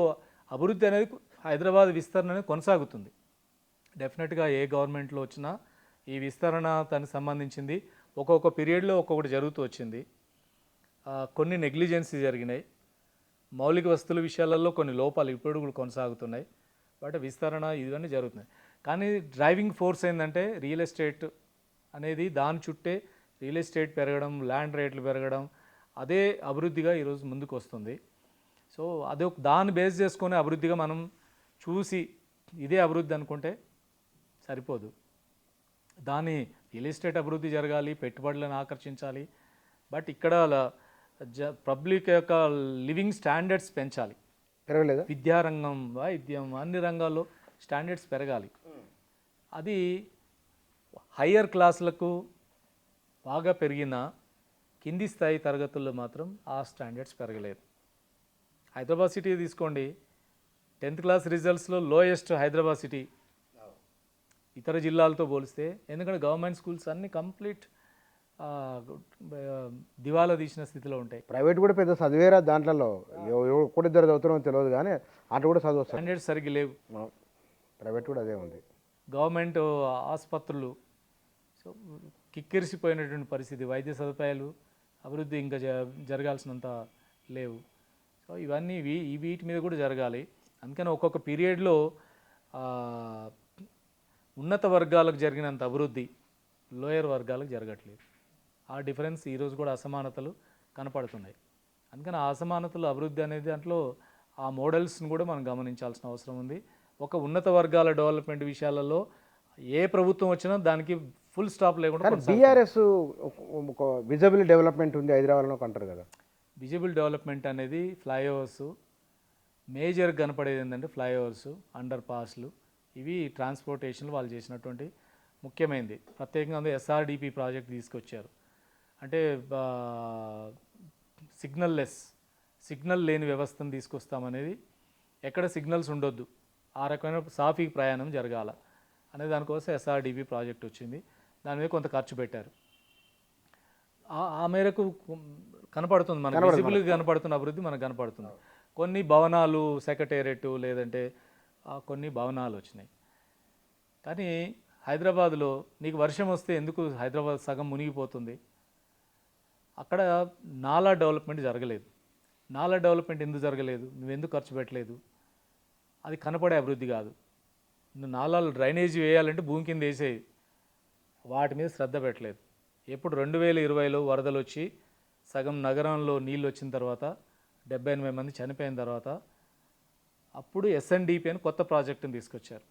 అభివృద్ధి అనేది హైదరాబాద్ విస్తరణ అనేది కొనసాగుతుంది. డెఫినెట్గా ఏ గవర్నమెంట్లో వచ్చినా ఈ విస్తరణ దానికి సంబంధించింది ఒక్కొక్క పీరియడ్లో ఒక్కొక్కటి జరుగుతూ వచ్చింది. కొన్ని నెగ్లిజెన్సీ జరిగినాయి, మౌలిక వసతుల విషయాలలో కొన్ని లోపాలు ఇప్పుడు కూడా కొనసాగుతున్నాయి. బట్ విస్తరణ ఇవన్నీ జరుగుతున్నాయి. కానీ డ్రైవింగ్ ఫోర్స్ ఏంటంటే రియల్ ఎస్టేట్ అనేది, దాని చుట్టే రియల్ ఎస్టేట్ పెరగడం, ల్యాండ్ రేట్లు పెరగడం, అదే అభివృద్ధిగా ఈరోజు ముందుకు వస్తుంది. సో అదే దాన్ని బేస్ చేసుకొని అభివృద్ధిగా మనం చూసి ఇదే అభివృద్ధి అనుకుంటే సరిపోదు. దాని రియల్ ఎస్టేట్ అభివృద్ధి జరగాలి, పెట్టుబడులను ఆకర్షించాలి. బట్ ఇక్కడ పబ్లిక్ యొక్క లివింగ్ స్టాండర్డ్స్ పెంచాలి. పెరగలేదా? విద్యారంగం, వైద్యం, అన్ని రంగాల్లో స్టాండర్డ్స్ పెరగాలి. అది హయ్యర్ క్లాసులకు బాగా పెరిగిన కింది స్థాయి తరగతుల్లో మాత్రం ఆ స్టాండర్డ్స్ పెరగలేదు. హైదరాబాద్ సిటీ తీసుకోండి, 10th క్లాస్ రిజల్ట్స్లో లోయెస్ట్ హైదరాబాద్ సిటీ ఇతర జిల్లాలతో పోలిస్తే. ఎందుకంటే గవర్నమెంట్ స్కూల్స్ అన్నీ కంప్లీట్ దివాలా తీసిన స్థితిలో ఉంటాయి. ప్రైవేట్ కూడా పెద్ద చదివేరా దాంట్లో, ఒక్కడిద్దరు చదువుతున్నామో తెలియదు కానీ అటు కూడా చదువు వస్తారు. స్టాండర్డ్స్ సరిగ్గా లేవు. ప్రైవేట్ కూడా అదే ఉంది. గవర్నమెంట్ ఆసుపత్రులు సో కిక్కిరిసిపోయినటువంటి పరిస్థితి. వైద్య సదుపాయాలు అభివృద్ధి ఇంకా జరగాల్సినంత లేవు. సో ఇవన్నీ వీటి మీద కూడా జరగాలి. అందుకని ఒక్కొక్క పీరియడ్లో ఉన్నత వర్గాలకు జరిగినంత అభివృద్ధి లోయర్ వర్గాలకు జరగట్లేదు. ఆ డిఫరెన్స్ ఈరోజు కూడా అసమానతలు కనపడుతున్నాయి. అందుకని ఆ అసమానతలు అభివృద్ధి అనేది దాంట్లో ఆ మోడల్స్ని కూడా మనం గమనించాల్సిన అవసరం ఉంది. ఒక ఉన్నత వర్గాల డెవలప్మెంట్ విషయాలలో ఏ ప్రభుత్వం వచ్చినా దానికి ఫుల్ స్టాప్ లేకుండా. బీఆర్ఎస్ ఒక విజిబుల్ డెవలప్మెంట్ ఉంది హైదరాబాద్లో అంటారు కదా. విజిబుల్ డెవలప్మెంట్ అనేది ఫ్లైఓవర్స్, మేజర్ కనపడేది ఏంటంటే ఫ్లైఓవర్స్, అండర్ పాస్లు, ఇవి ట్రాన్స్పోర్టేషన్ వాళ్ళు చేసినటువంటి ముఖ్యమైనది. ప్రత్యేకంగా ఎస్ఆర్డిపి ప్రాజెక్ట్ తీసుకొచ్చారు. అంటే సిగ్నల్ లేని వ్యవస్థను తీసుకొస్తామనేది, ఎక్కడ సిగ్నల్స్ ఉండొద్దు, ఆ రకమైన సాఫీ ప్రయాణం జరగాల అనే దానికోసం ఎస్ఆర్డిపి ప్రాజెక్ట్ వచ్చింది. దాని మీద కొంత ఖర్చు పెట్టారు. ఆ మేరకు కనపడుతుంది, మనకు విజిబుల్గా కనపడుతున్న అభివృద్ధి మనకు కనపడుతుంది. కొన్ని భవనాలు, సెక్రటేరియట్ లేదంటే కొన్ని భవనాలు వచ్చినాయి. కానీ హైదరాబాద్లో నీకు వర్షం వస్తే ఎందుకు హైదరాబాద్ సగం మునిగిపోతుంది? అక్కడ నాలా డెవలప్మెంట్ జరగలేదు. నాలా డెవలప్మెంట్ ఎందుకు జరగలేదు? నువ్వెందుకు ఖర్చు పెట్టలేదు? అది కనపడే అభివృద్ధి కాదు. నువ్వు నాలాలు డ్రైనేజీ వేయాలంటే భూమి కింద వేసేది, వాటి మీద శ్రద్ధ పెట్టలేదు. ఎప్పుడు 2020లో వరదలు వచ్చి సగం నగరంలో నీళ్ళు వచ్చిన తర్వాత 78 మంది చనిపోయిన తర్వాత అప్పుడు ఎస్ఎన్డిపి అని కొత్త ప్రాజెక్టుని తీసుకొచ్చారు.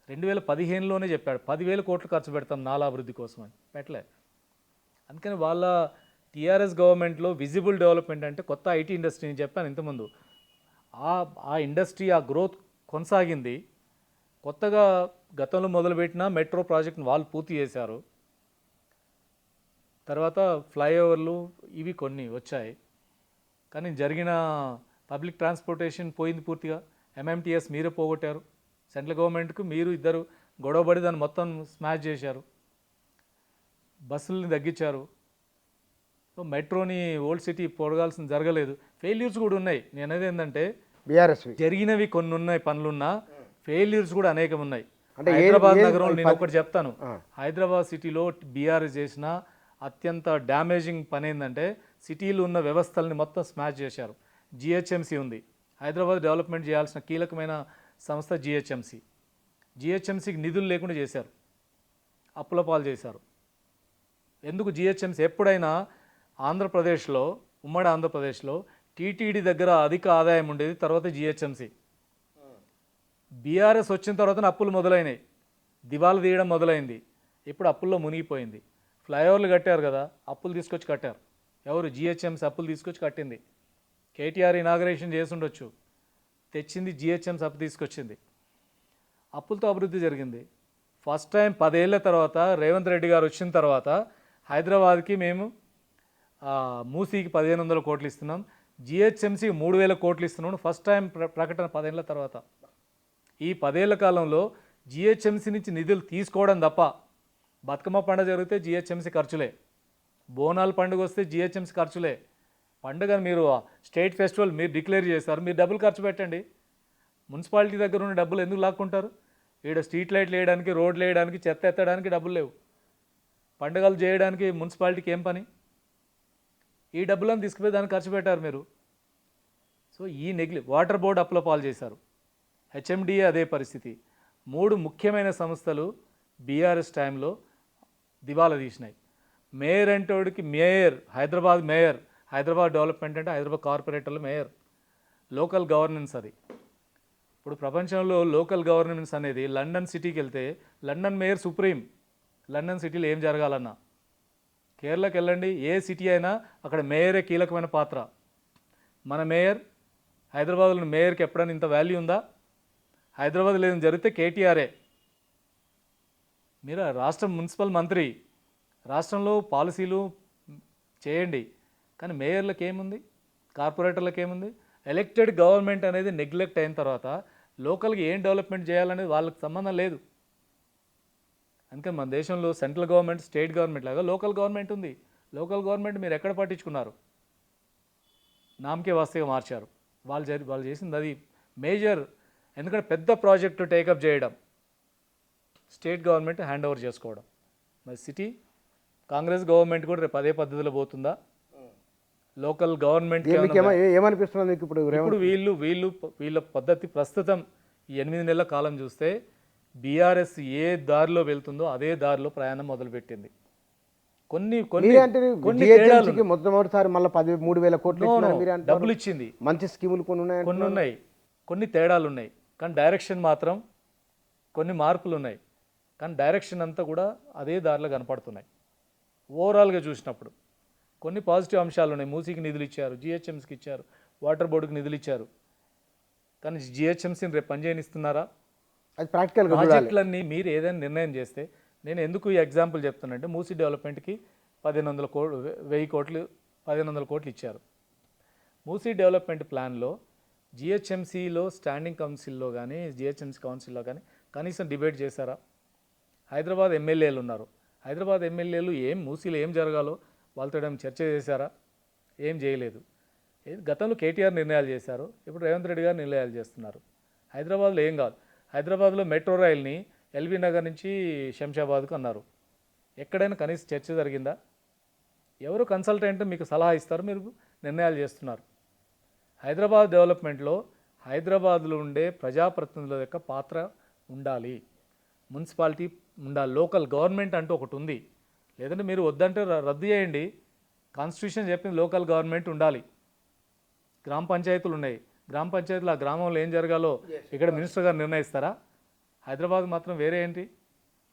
2015లోనే చెప్పాడు 10,000 కోట్లు ఖర్చు పెడతాం నాలా అభివృద్ధి కోసం అని, పెట్టలే. అందుకని వాళ్ళ టీఆర్ఎస్ గవర్నమెంట్లో విజిబుల్ డెవలప్మెంట్ అంటే కొత్త ఐటీ ఇండస్ట్రీని చెప్పాను ఇంతకుముందు. ఆ ఇండస్ట్రీ, ఆ గ్రోత్ కొనసాగింది. కొత్తగా గతంలో మొదలుపెట్టిన మెట్రో ప్రాజెక్ట్ని వాళ్ళు పూర్తి చేశారు. తర్వాత ఫ్లైఓవర్లు ఇవి కొన్ని వచ్చాయి. కానీ జరిగిన పబ్లిక్ ట్రాన్స్పోర్టేషన్ పోయింది పూర్తిగా. ఎంఎంటీఎస్ మీరే పోగొట్టారు. సెంట్రల్ గవర్నమెంట్కు మీరు ఇద్దరు గొడవపడి దాన్ని మొత్తం స్మాష్ చేశారు. బస్సుల్ని తగ్గించారు. మెట్రోని ఓల్డ్ సిటీ పొడగాల్సిన జరగలేదు. ఫెయిల్యూర్స్ కూడా ఉన్నాయి. నేను అనేది ఏంటంటే బీఆర్ఎస్ జరిగినవి కొన్ని ఉన్నాయి, పనులున్నా ఫెయిల్యూర్స్ కూడా అనేకం ఉన్నాయి. అంటే హైదరాబాద్ నగరంలో నేను ఒకటి చెప్తాను, హైదరాబాద్ సిటీలో బీఆర్ఎస్ చేసిన అత్యంత డ్యామేజింగ్ పని ఏంటంటే సిటీలో ఉన్న వ్యవస్థల్ని మొత్తం స్మాష్ చేశారు. జిహెచ్ఎంసీ ఉంది, హైదరాబాద్ డెవలప్మెంట్ చేయాల్సిన కీలకమైన సంస్థ జిహెచ్ఎంసీ. జిహెచ్ఎంసీకి నిధులు లేకుండా చేశారు, అప్పుల పాలు చేశారు. ఎందుకు జిహెచ్ఎంసీ? ఎప్పుడైనా ఆంధ్రప్రదేశ్లో, ఉమ్మడి ఆంధ్రప్రదేశ్లో టీటీడీ దగ్గర అధిక ఆదాయం ఉండేది, తర్వాత జిహెచ్ఎంసీ. బీఆర్ఎస్ వచ్చిన తర్వాత అప్పులు మొదలైనాయి, దివాలా తీయడం మొదలైంది. ఇప్పుడు అప్పుల్లో మునిగిపోయింది. ఫ్లైఓవర్లు కట్టారు కదా, అప్పులు తీసుకొచ్చి కట్టారు. ఎవరు? జిహెచ్ఎంసీ అప్పులు తీసుకొచ్చి కట్టింది. కేటీఆర్ ఇనాగరేషన్ చేసి ఉండొచ్చు, తెచ్చింది జిహెచ్ఎంసీ అప్పు తీసుకొచ్చింది. అప్పులతో అభివృద్ధి జరిగింది. ఫస్ట్ టైం 10 ఏళ్ల తర్వాత రేవంత్ రెడ్డి గారు వచ్చిన తర్వాత హైదరాబాద్కి మేము మూసీకి 1,500 కోట్లు ఇస్తున్నాం, జిహెచ్ఎంసీకి 3,000 కోట్లు ఇస్తున్నాం. ఫస్ట్ టైం ప్రకటన 10 ఏళ్ల తర్వాత. ఈ 10 ఏళ్ల కాలంలో జిహెచ్ఎంసీ నుంచి నిధులు తీసుకోవడం తప్ప, బతుకమ్మ పండుగ జరిగితే జిహెచ్ఎంసీ ఖర్చులే, బోనాల పండుగ వస్తే జిహెచ్ఎంసీ ఖర్చులే. పండుగను మీరు స్టేట్ ఫెస్టివల్ మీరు డిక్లేర్ చేస్తారు, మీరు డబ్బులు ఖర్చు పెట్టండి. మున్సిపాలిటీ దగ్గర ఉన్న డబ్బులు ఎందుకు లాక్కుంటారు? ఈడ స్ట్రీట్ లైట్లు వేయడానికి, రోడ్లు వేయడానికి, చెత్త ఎత్తడానికి డబ్బులు లేవు. పండుగలు చేయడానికి మున్సిపాలిటీకి ఏం పని? ఈ డబ్బులను తీసుకుపోయి దాన్ని ఖర్చు పెట్టారు మీరు. సో ఈ వాటర్ బోర్డు అప్పుల పాలు చేశారు. హెచ్ఎండిఏ అదే పరిస్థితి. 3 ముఖ్యమైన సంస్థలు బీఆర్ఎస్ టైంలో దివాలా తీసినాయి. మేయర్ అంటోడికి మేయర్, హైదరాబాద్ డెవలప్మెంట్ అంటే హైదరాబాద్ కార్పొరేటర్లు మేయర్. లోకల్ గవర్నెన్స్ అది. ఇప్పుడు ప్రపంచంలో లోకల్ గవర్నెన్స్ అనేది లండన్ సిటీకి వెళ్తే లండన్ మేయర్ సుప్రీం. లండన్ సిటీలో ఏం జరగాలన్నా, కేరళకి వెళ్ళండి, ఏ సిటీ అయినా అక్కడ మేయరే కీలకమైన పాత్ర. మన మేయర్, హైదరాబాద్లో మేయర్కి ఎప్పుడైనా ఇంత వాల్యూ ఉందా? హైదరాబాద్లో ఏదైనా జరిగితే కేటీఆరే. మీరు రాష్ట్రం మున్సిపల్ మంత్రి, రాష్ట్రంలో పాలసీలు చేయండి, కానీ మేయర్లకు ఏముంది, కార్పొరేటర్లకు ఏముంది? ఎలక్టెడ్ గవర్నమెంట్ అనేది నెగ్లెక్ట్ అయిన తర్వాత లోకల్గా ఏం డెవలప్మెంట్ చేయాలనేది వాళ్ళకి సంబంధం లేదు. అందుకని మన దేశంలో సెంట్రల్ గవర్నమెంట్, స్టేట్ గవర్నమెంట్ లాగా లోకల్ గవర్నమెంట్ ఉంది. లోకల్ గవర్నమెంట్ మీరు ఎక్కడ పట్టించుకున్నారు? నామకే వాస్తేగా మార్చారు. వాళ్ళు చేసింది అది మేజర్. ఎందుకంటే పెద్ద ప్రాజెక్టు టేకప్ చేయడం, స్టేట్ గవర్నమెంట్ హ్యాండ్ ఓవర్ చేసుకోవడం. మరి సిటీ కాంగ్రెస్ గవర్నమెంట్ కూడా రేపు అదే పద్ధతిలో పోతుందా? లోకల్ గవర్నమెంట్ ఏమనిపిస్తుంది మీకు ఇప్పుడు? ఇప్పుడు వీళ్ళ పద్ధతి ప్రస్తుతం ఈ 8 నెలల కాలం చూస్తే బీఆర్ఎస్ ఏ దారిలో వెళ్తుందో అదే దారిలో ప్రయాణం మొదలుపెట్టింది. మొట్టమొదటిసారి మళ్ళీ 13,000 కోట్లు డబ్బులు ఇచ్చింది, మంచి స్కీములు కొన్ని ఉన్నాయి, కొన్ని తేడాలు ఉన్నాయి, కానీ డైరెక్షన్ మాత్రం కొన్ని మార్పులు ఉన్నాయి, కానీ డైరెక్షన్ అంతా కూడా అదే దారిలో కనపడుతున్నాయి. ఓవరాల్గా చూసినప్పుడు కొన్ని పాజిటివ్ అంశాలు ఉన్నాయి. మూసీకి నిధులు ఇచ్చారు, జిహెచ్ఎంసీకి ఇచ్చారు, వాటర్ బోర్డుకి నిధులు ఇచ్చారు, కానీ జిహెచ్ఎంసీని రేపు పనిచేయనిస్తున్నారా? అది ప్రాక్టికల్ ప్రాజెక్టులన్నీ మీరు ఏదైనా నిర్ణయం చేస్తే, నేను ఎందుకు ఈ ఎగ్జాంపుల్ చెప్తున్నానంటే మూసీ డెవలప్మెంట్కి 1,500 కోట్లు ఇచ్చారు. మూసీ డెవలప్మెంట్ ప్లాన్లో జిహెచ్ఎంసీలో స్టాండింగ్ కౌన్సిల్లో కానీ జిహెచ్ఎంసీ కౌన్సిల్లో కానీ కనీసం డిబేట్ చేశారా? హైదరాబాద్ ఎమ్మెల్యేలు ఉన్నారు, హైదరాబాద్ ఎమ్మెల్యేలు మూసీలో ఏం జరగాలో వాళ్ళతో ఏమైనా చర్చ చేశారా? ఏం చేయలేదు. గతంలో కేటీఆర్ నిర్ణయాలు చేశారు, ఇప్పుడు రేవంత్ రెడ్డి గారు నిర్ణయాలు చేస్తున్నారు. హైదరాబాద్లో ఏం కాదు. హైదరాబాద్లో మెట్రో రైల్ని ఎల్బీ నగర్ నుంచి శంషాబాద్కు అన్నారు. ఎక్కడైనా కనీసం చర్చ జరిగిందా? ఎవరు కన్సల్టెంట్ మీకు సలహా ఇస్తారు, మీరు నిర్ణయాలు చేస్తున్నారు. హైదరాబాద్ డెవలప్మెంట్లో హైదరాబాద్లో ఉండే ప్రజాప్రతినిధుల యొక్క పాత్ర ఉండాలి, మున్సిపాలిటీ ఉండాలి, లోకల్ గవర్నమెంట్ అంటూ ఒకటి ఉంది. లేదంటే మీరు వద్దంటే రద్దు చేయండి. కాన్స్టిట్యూషన్ చెప్పింది లోకల్ గవర్నమెంట్ ఉండాలి. గ్రామ పంచాయతీలు ఉన్నాయి, గ్రామ పంచాయతీలు ఆ గ్రామంలో ఏం జరగాలో ఇక్కడ మినిస్టర్ గారు నిర్ణయిస్తారా? హైదరాబాద్ మాత్రం వేరే ఏంటి?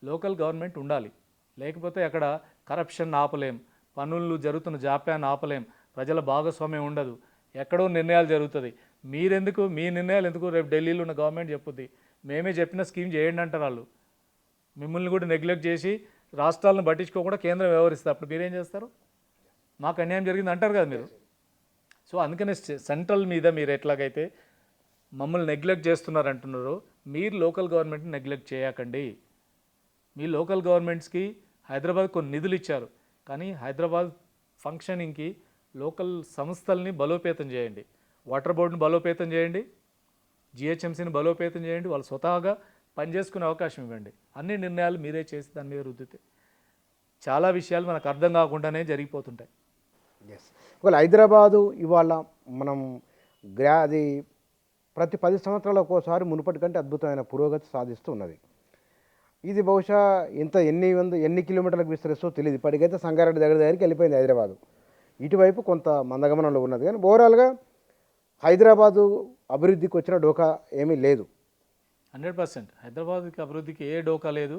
లోకల్ గవర్నమెంట్ ఉండాలి. లేకపోతే అక్కడ కరప్షన్ ఆపలేం, పనులు జరుగుతున్న జాప్యాన్ని ఆపలేం, ప్రజల భాగస్వామ్యం ఉండదు, ఎక్కడో నిర్ణయాలు జరుగుతుంది. మీరెందుకు మీ నిర్ణయాలు ఎందుకు? రేపు ఢిల్లీలో ఉన్న గవర్నమెంట్ చెప్పుద్ది, మేమే చెప్పిన స్కీమ్ చేయండి అంటారు వాళ్ళు. మిమ్మల్ని కూడా నెగ్లెక్ట్ చేసి రాష్ట్రాలను పట్టించుకోకుండా కేంద్రం వ్యవహరిస్తారు. అప్పుడు మీరేం చేస్తారు? మాకు అన్యాయం జరిగింది అంటారు కదా మీరు. సో అందుకనే సెంట్రల్ మీద మీరు ఎట్లాగైతే మమ్మల్ని నెగ్లెక్ట్ చేస్తున్నారు అంటున్నారో, మీరు లోకల్ గవర్నమెంట్ని నెగ్లెక్ట్ చేయకండి. మీ లోకల్ గవర్నమెంట్స్కి హైదరాబాద్ కొన్ని నిధులు ఇచ్చారు, కానీ హైదరాబాద్ ఫంక్షనింగ్కి లోకల్ సంస్థల్ని బలోపేతం చేయండి. వాటర్ బోర్డుని బలోపేతం చేయండి, జిహెచ్ఎంసీని బలోపేతం చేయండి. వాళ్ళు స్వతహాగా పనిచేసుకునే అవకాశం ఇవ్వండి. అన్ని నిర్ణయాలు మీరే చేసి దాని మీద రుద్దితే చాలా విషయాలు మనకు అర్థం కాకుండానే జరిగిపోతుంటాయి. ఎస్, ఒకవేళ హైదరాబాదు ఇవాళ మనం అది ప్రతి 10 సంవత్సరాలకు ఒకసారి మునుపటి కంటే అద్భుతమైన పురోగతి సాధిస్తూ ఉన్నది. ఇది బహుశా ఎన్ని కిలోమీటర్లకు విస్తరిస్తో తెలియదు. ఇప్పటికైతే సంగారెడ్డి దగ్గరికి వెళ్ళిపోయింది హైదరాబాదు. ఇటువైపు కొంత మందగమనంలో ఉన్నది, కానీ ఓవరాల్గా హైదరాబాదు అభివృద్ధికి వచ్చిన డోకా ఏమీ లేదు. 100% హైదరాబాద్కి అభివృద్ధికి ఏ డోకా లేదు,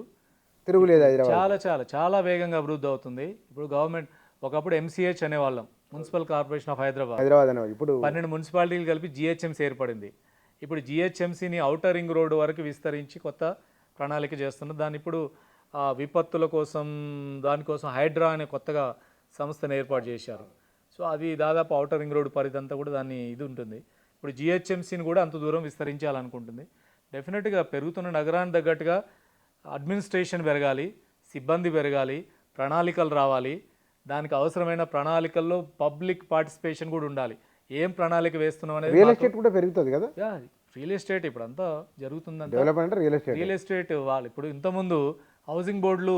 తిరుగులేదు. హైదరాబాద్ చాలా చాలా చాలా వేగంగా అభివృద్ధి అవుతుంది. ఇప్పుడు గవర్నమెంట్, ఒకప్పుడు ఎంసీహెచ్ అనేవాళ్ళం, మున్సిపల్ కార్పొరేషన్ ఆఫ్ హైదరాబాద్ అనేవాళ్ళు. ఇప్పుడు 12 మున్సిపాలిటీలు కలిపి జిహెచ్ఎంసీ ఏర్పడింది. ఇప్పుడు జిహెచ్ఎంసీని ఔటర్ రింగ్ రోడ్డు వరకు విస్తరించి కొత్త ప్రణాళిక చేస్తున్నారు. దాన్ని ఇప్పుడు విపత్తుల కోసం దానికోసం హైడ్రా అనే కొత్తగా సంస్థను ఏర్పాటు చేశారు. సో అది దాదాపు ఔటర్ రింగ్ రోడ్డు పరిధి అంతా కూడా దాన్ని ఇది ఉంటుంది. ఇప్పుడు జిహెచ్ఎంసీని కూడా అంత దూరం విస్తరించాలనుకుంటుంది. డెఫినెట్గా పెరుగుతున్న నగరానికి తగ్గట్టుగా అడ్మినిస్ట్రేషన్ పెరగాలి, సిబ్బంది పెరగాలి, ప్రణాళికలు రావాలి. దానికి అవసరమైన ప్రణాళికల్లో పబ్లిక్ పార్టిసిపేషన్ కూడా ఉండాలి. ఏం ప్రణాళిక వేస్తున్నాం అనేది. రియల్ ఎస్టేట్ కూడా పెరుగుతుంది కదా. రియల్ ఎస్టేట్ ఇప్పుడు అంతా జరుగుతుందంటే డెవలప్మెంట్ రియల్ ఎస్టేట్ వాళ్ళు ఇప్పుడు ఇంతకుముందు హౌసింగ్ బోర్డులు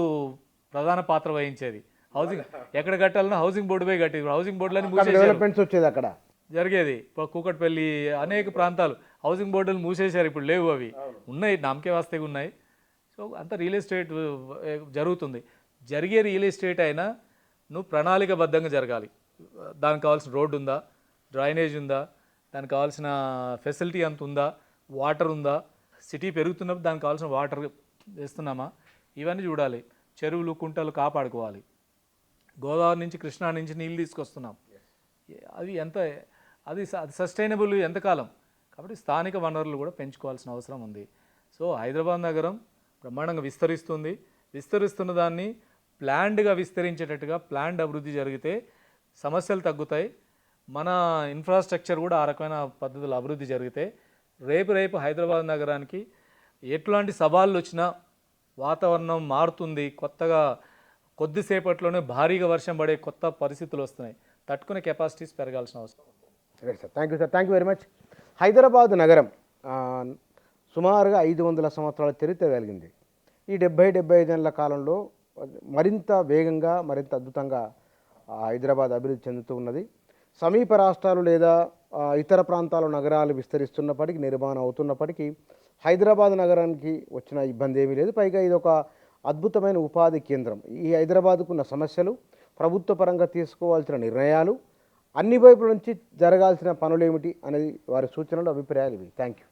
ప్రధాన పాత్ర వహించేది. హౌసింగ్ ఎక్కడ కట్టాలన్నా హౌసింగ్ బోర్డు పోయి కట్టి, హౌసింగ్ బోర్డులని డెవలప్మెంట్స్ వచ్చేది అక్కడ జరిగేది. ఇప్పుడు కూకట్పల్లి అనేక ప్రాంతాలు హౌసింగ్ బోర్డులు మూసేశారు, ఇప్పుడు లేవు. అవి ఉన్నాయి, నామకే వాస్తేగా ఉన్నాయి. సో అంత రియల్ ఎస్టేట్ జరుగుతుంది. జరిగే రియల్ ఎస్టేట్ అయినా నువ్వు ప్రణాళికబద్ధంగా జరగాలి. దానికి కావాల్సిన రోడ్డు ఉందా, డ్రైనేజ్ ఉందా, దానికి కావాల్సిన ఫెసిలిటీ అంత ఉందా, వాటర్ ఉందా, సిటీ పెరుగుతున్నప్పుడు దానికి కావాల్సిన వాటర్ వేస్తున్నామా, ఇవన్నీ చూడాలి. చెరువులు కుంటలు కాపాడుకోవాలి. గోదావరి నుంచి కృష్ణా నుంచి నీళ్ళు తీసుకొస్తున్నాం, అది ఎంత అది సస్టైనబుల్ ఎంతకాలం. కాబట్టి స్థానిక వనరులు కూడా పెంచుకోవాల్సిన అవసరం ఉంది. సో హైదరాబాద్ నగరం బ్రహ్మాండంగా విస్తరిస్తున్న దాన్ని ప్లాన్డ్గా విస్తరించేటట్టుగా ప్లాన్డ్ అభివృద్ధి జరిగితే సమస్యలు తగ్గుతాయి. మన ఇన్ఫ్రాస్ట్రక్చర్ కూడా ఆ రకమైన పద్ధతులు అభివృద్ధి జరిగితే రేపు హైదరాబాద్ నగరానికి ఎట్లాంటి సవాళ్ళు వచ్చినా వాతావరణం మారుతుంది. కొత్తగా కొద్దిసేపట్లోనే భారీగా వర్షం పడే కొత్త పరిస్థితులు వస్తున్నాయి. తట్టుకునే కెపాసిటీస్ పెరగాల్సిన అవసరం. Right sir, thank you sir, thank you very much. Hyderabad నగరం సుమారుగా 500 సంవత్సరాల చరిత్ర కలిగింది. ఈ 75 ఏళ్ల కాలంలో మరింత వేగంగా మరింత అద్భుతంగా హైదరాబాద్ అభివృద్ధి చెందుతూ ఉన్నది. సమీప రాష్ట్రాలు లేదా ఇతర ప్రాంతాల నగరాలు విస్తరిస్తున్నప్పటికీ, నిర్మాణం అవుతున్నప్పటికీ హైదరాబాద్ నగరానికి వచ్చిన ఇబ్బంది ఏమీ లేదు. పైగా ఇది ఒక అద్భుతమైన ఉపాధి కేంద్రం. ఈ హైదరాబాద్కు ఉన్న సమస్యలు, ప్రభుత్వ పరంగా తీసుకోవాల్సిన నిర్ణయాలు, అన్ని వైపుల నుంచి జరగాల్సిన పనులు ఏమిటి అనేది వారి సూచనలు, అభిప్రాయాలు ఇవి. Thank you.